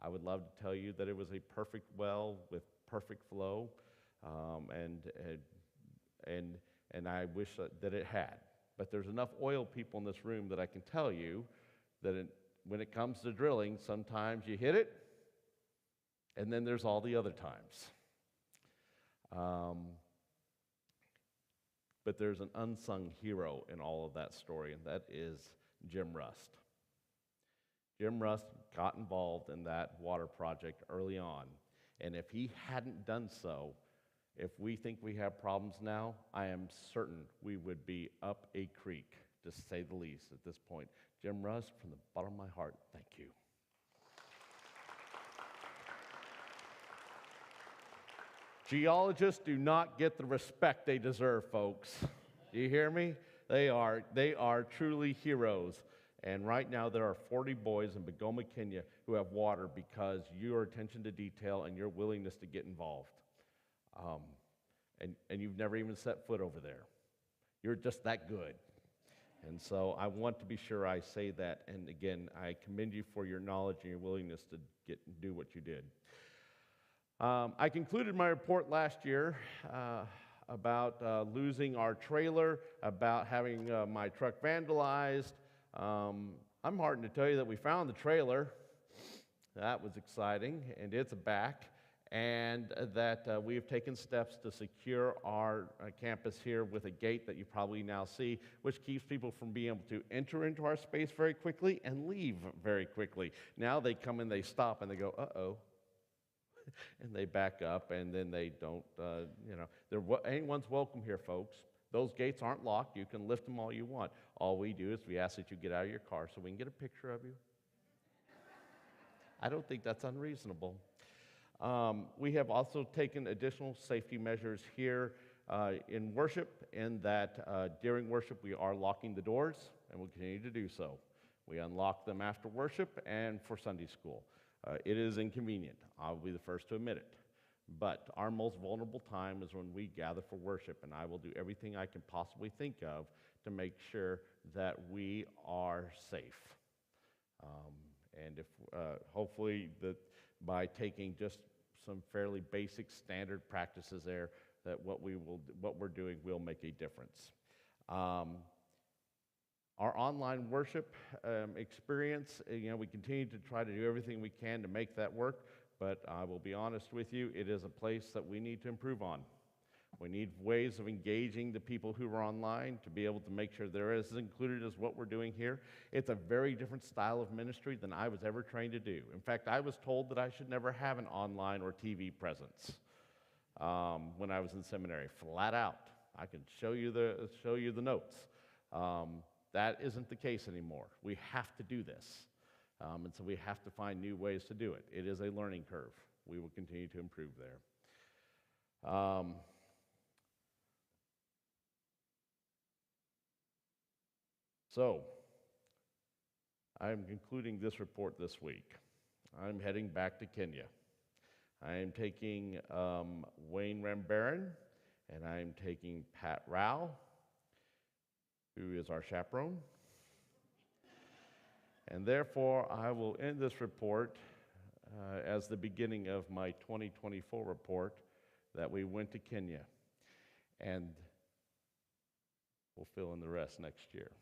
I would love to tell you that it was a perfect well with perfect flow. And I wish that it had. But there's enough oil people in this room that I can tell you that when it comes to drilling, sometimes you hit it, and then there's all the other times. But there's an unsung hero in all of that story, and that is Jim Rust. Jim Rust got involved in that water project early on, and if he hadn't done so, If we think we have problems now, I am certain we would be up a creek, to say the least, at this point. Jim Russ, from the bottom of my heart, thank you. Geologists do not get the respect they deserve, folks. Do you hear me? They are truly heroes. And right now there are 40 boys in Bogoma, Kenya who have water because your attention to detail and your willingness to get involved. And you've never even set foot over there. You're just that good. And so I want to be sure I say that. And again, I commend you for your knowledge and your willingness to do what you did. I concluded my report last year about losing our trailer, about having my truck vandalized. I'm heartened to tell you that we found the trailer. That was exciting, and it's back. And that we have taken steps to secure our campus here with a gate that you probably now see, which keeps people from being able to enter into our space very quickly and leave very quickly. Now they come and they stop and they go, uh-oh. And they back up, and then they don't, anyone's welcome here, folks. Those gates aren't locked. You can lift them all you want. All we do is we ask that you get out of your car so we can get a picture of you. I don't think that's unreasonable. We have also taken additional safety measures here in worship, in that during worship we are locking the doors, and we'll continue to do so. We unlock them after worship and for Sunday school. It is inconvenient. I'll be the first to admit it. But our most vulnerable time is when we gather for worship, and I will do everything I can possibly think of to make sure that we are safe. And if hopefully that by taking just some fairly basic standard practices there, that what we're doing will make a difference. Our online worship experience, we continue to try to do everything we can to make that work, but I will be honest with you, it is a place that we need to improve on. We need ways of engaging the people who are online to be able to make sure they're as included as what we're doing here. It's a very different style of ministry than I was ever trained to do. In fact, I was told that I should never have an online or TV presence when I was in seminary, flat out. I can show you the notes. That isn't the case anymore. We have to do this. And so we have to find new ways to do it. It is a learning curve. We will continue to improve there. So, I'm concluding this report this week. I'm heading back to Kenya. I am taking Wayne Rambaran, and I'm taking Pat Rao, who is our chaperone. And therefore, I will end this report as the beginning of my 2024 report that we went to Kenya. And we'll fill in the rest next year.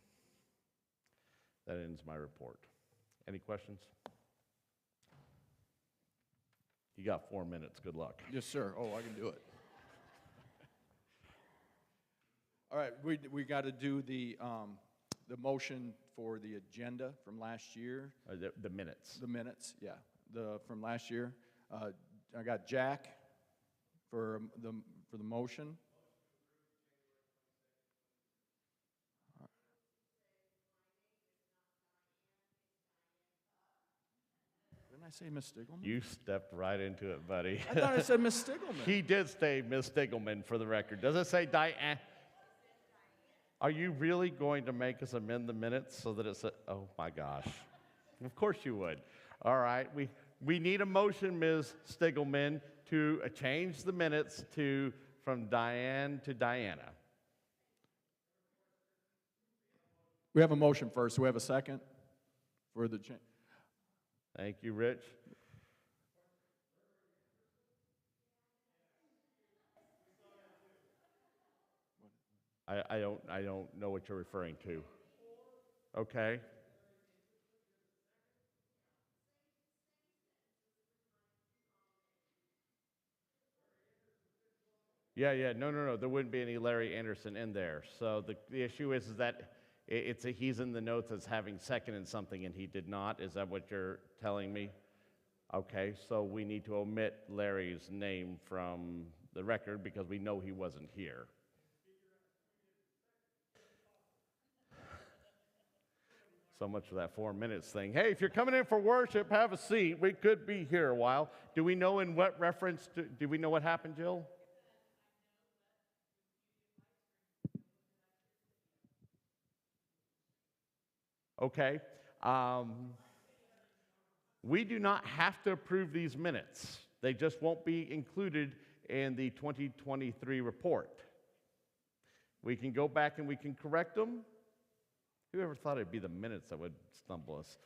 That ends my report. Any questions? You got 4 minutes. Good luck. Yes, sir. Oh, I can do it. All right, we got to do the motion for the agenda from last year. The minutes. The minutes, yeah. From last year. I got Jack for the motion. Didn't I say Miss Stiglman? You stepped right into it, buddy. I thought I said Miss Stiglman. He did say Miss Stiglman for the record. Does it say Diane? Are you really going to make us amend the minutes so that it says, oh my gosh. Of course you would. All right, we need a motion, Ms. Stiglman, to change the minutes from Diane to Diana. We have a motion first. Do we have a second for the change? Thank you, Rich. I don't know what you're referring to. Okay. Yeah, no, there wouldn't be any Larry Anderson in there. So the issue is that he's in the notes as having seconded something and he did not. Is that what you're telling me? Okay, so we need to omit Larry's name from the record because we know he wasn't here. So much for that 4 minutes thing. Hey, if you're coming in for worship, have a seat. We could be here a while. Do we know in what reference, do we know what happened, Jill? Okay. We do not have to approve these minutes. They just won't be included in the 2023 report. We can go back and we can correct them. Whoever thought it'd be the minutes that would stumble us?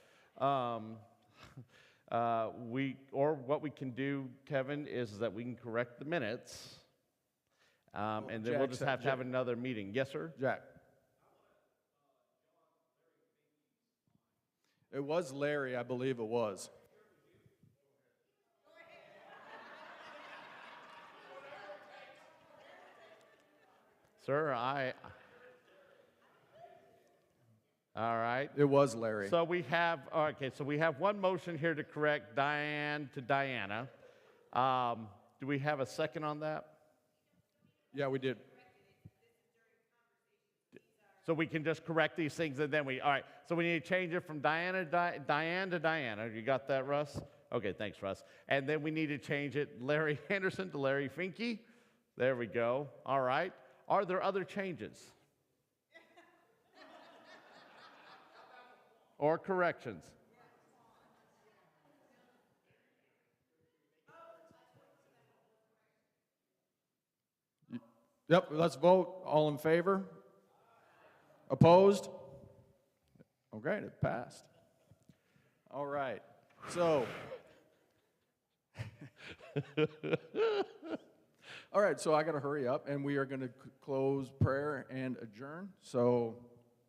What we can do, Kevin, is that we can correct the minutes, and then we'll just have to have another meeting. Yes, sir? Jack. It was Larry, I believe it was. Sir, all right. It was Larry. So we have, so we have one motion here to correct Diane to Diana. Do we have a second on that? Yeah, we did. So we can just correct these things and then all right, so we need to change it from Diane to Diana. You got that, Russ? Okay, thanks, Russ. And then we need to change it, Larry Anderson to Larry Finke. There we go. All right. Are there other changes? Or corrections? Yep, let's vote. All in favor? Opposed? Okay, it passed. All right. So, all right, so I got to hurry up, and we are going to close prayer and adjourn. So,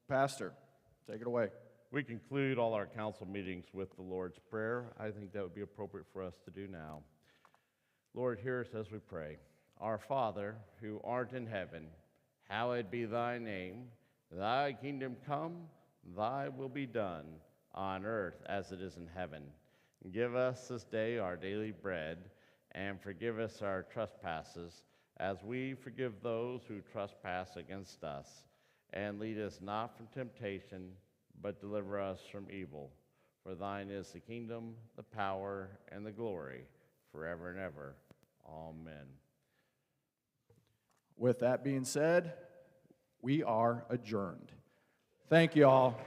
Pastor, take it away. We conclude all our council meetings with the Lord's Prayer. I think that would be appropriate for us to do now. Lord, hear us as we pray. Our Father, who art in heaven, hallowed be thy name. Thy kingdom come, thy will be done, on earth as it is in heaven. Give us this day our daily bread, and forgive us our trespasses, as we forgive those who trespass against us. And lead us not from temptation, but deliver us from evil. For thine is the kingdom, the power, and the glory, forever and ever. Amen. With that being said, we are adjourned. Thank you all.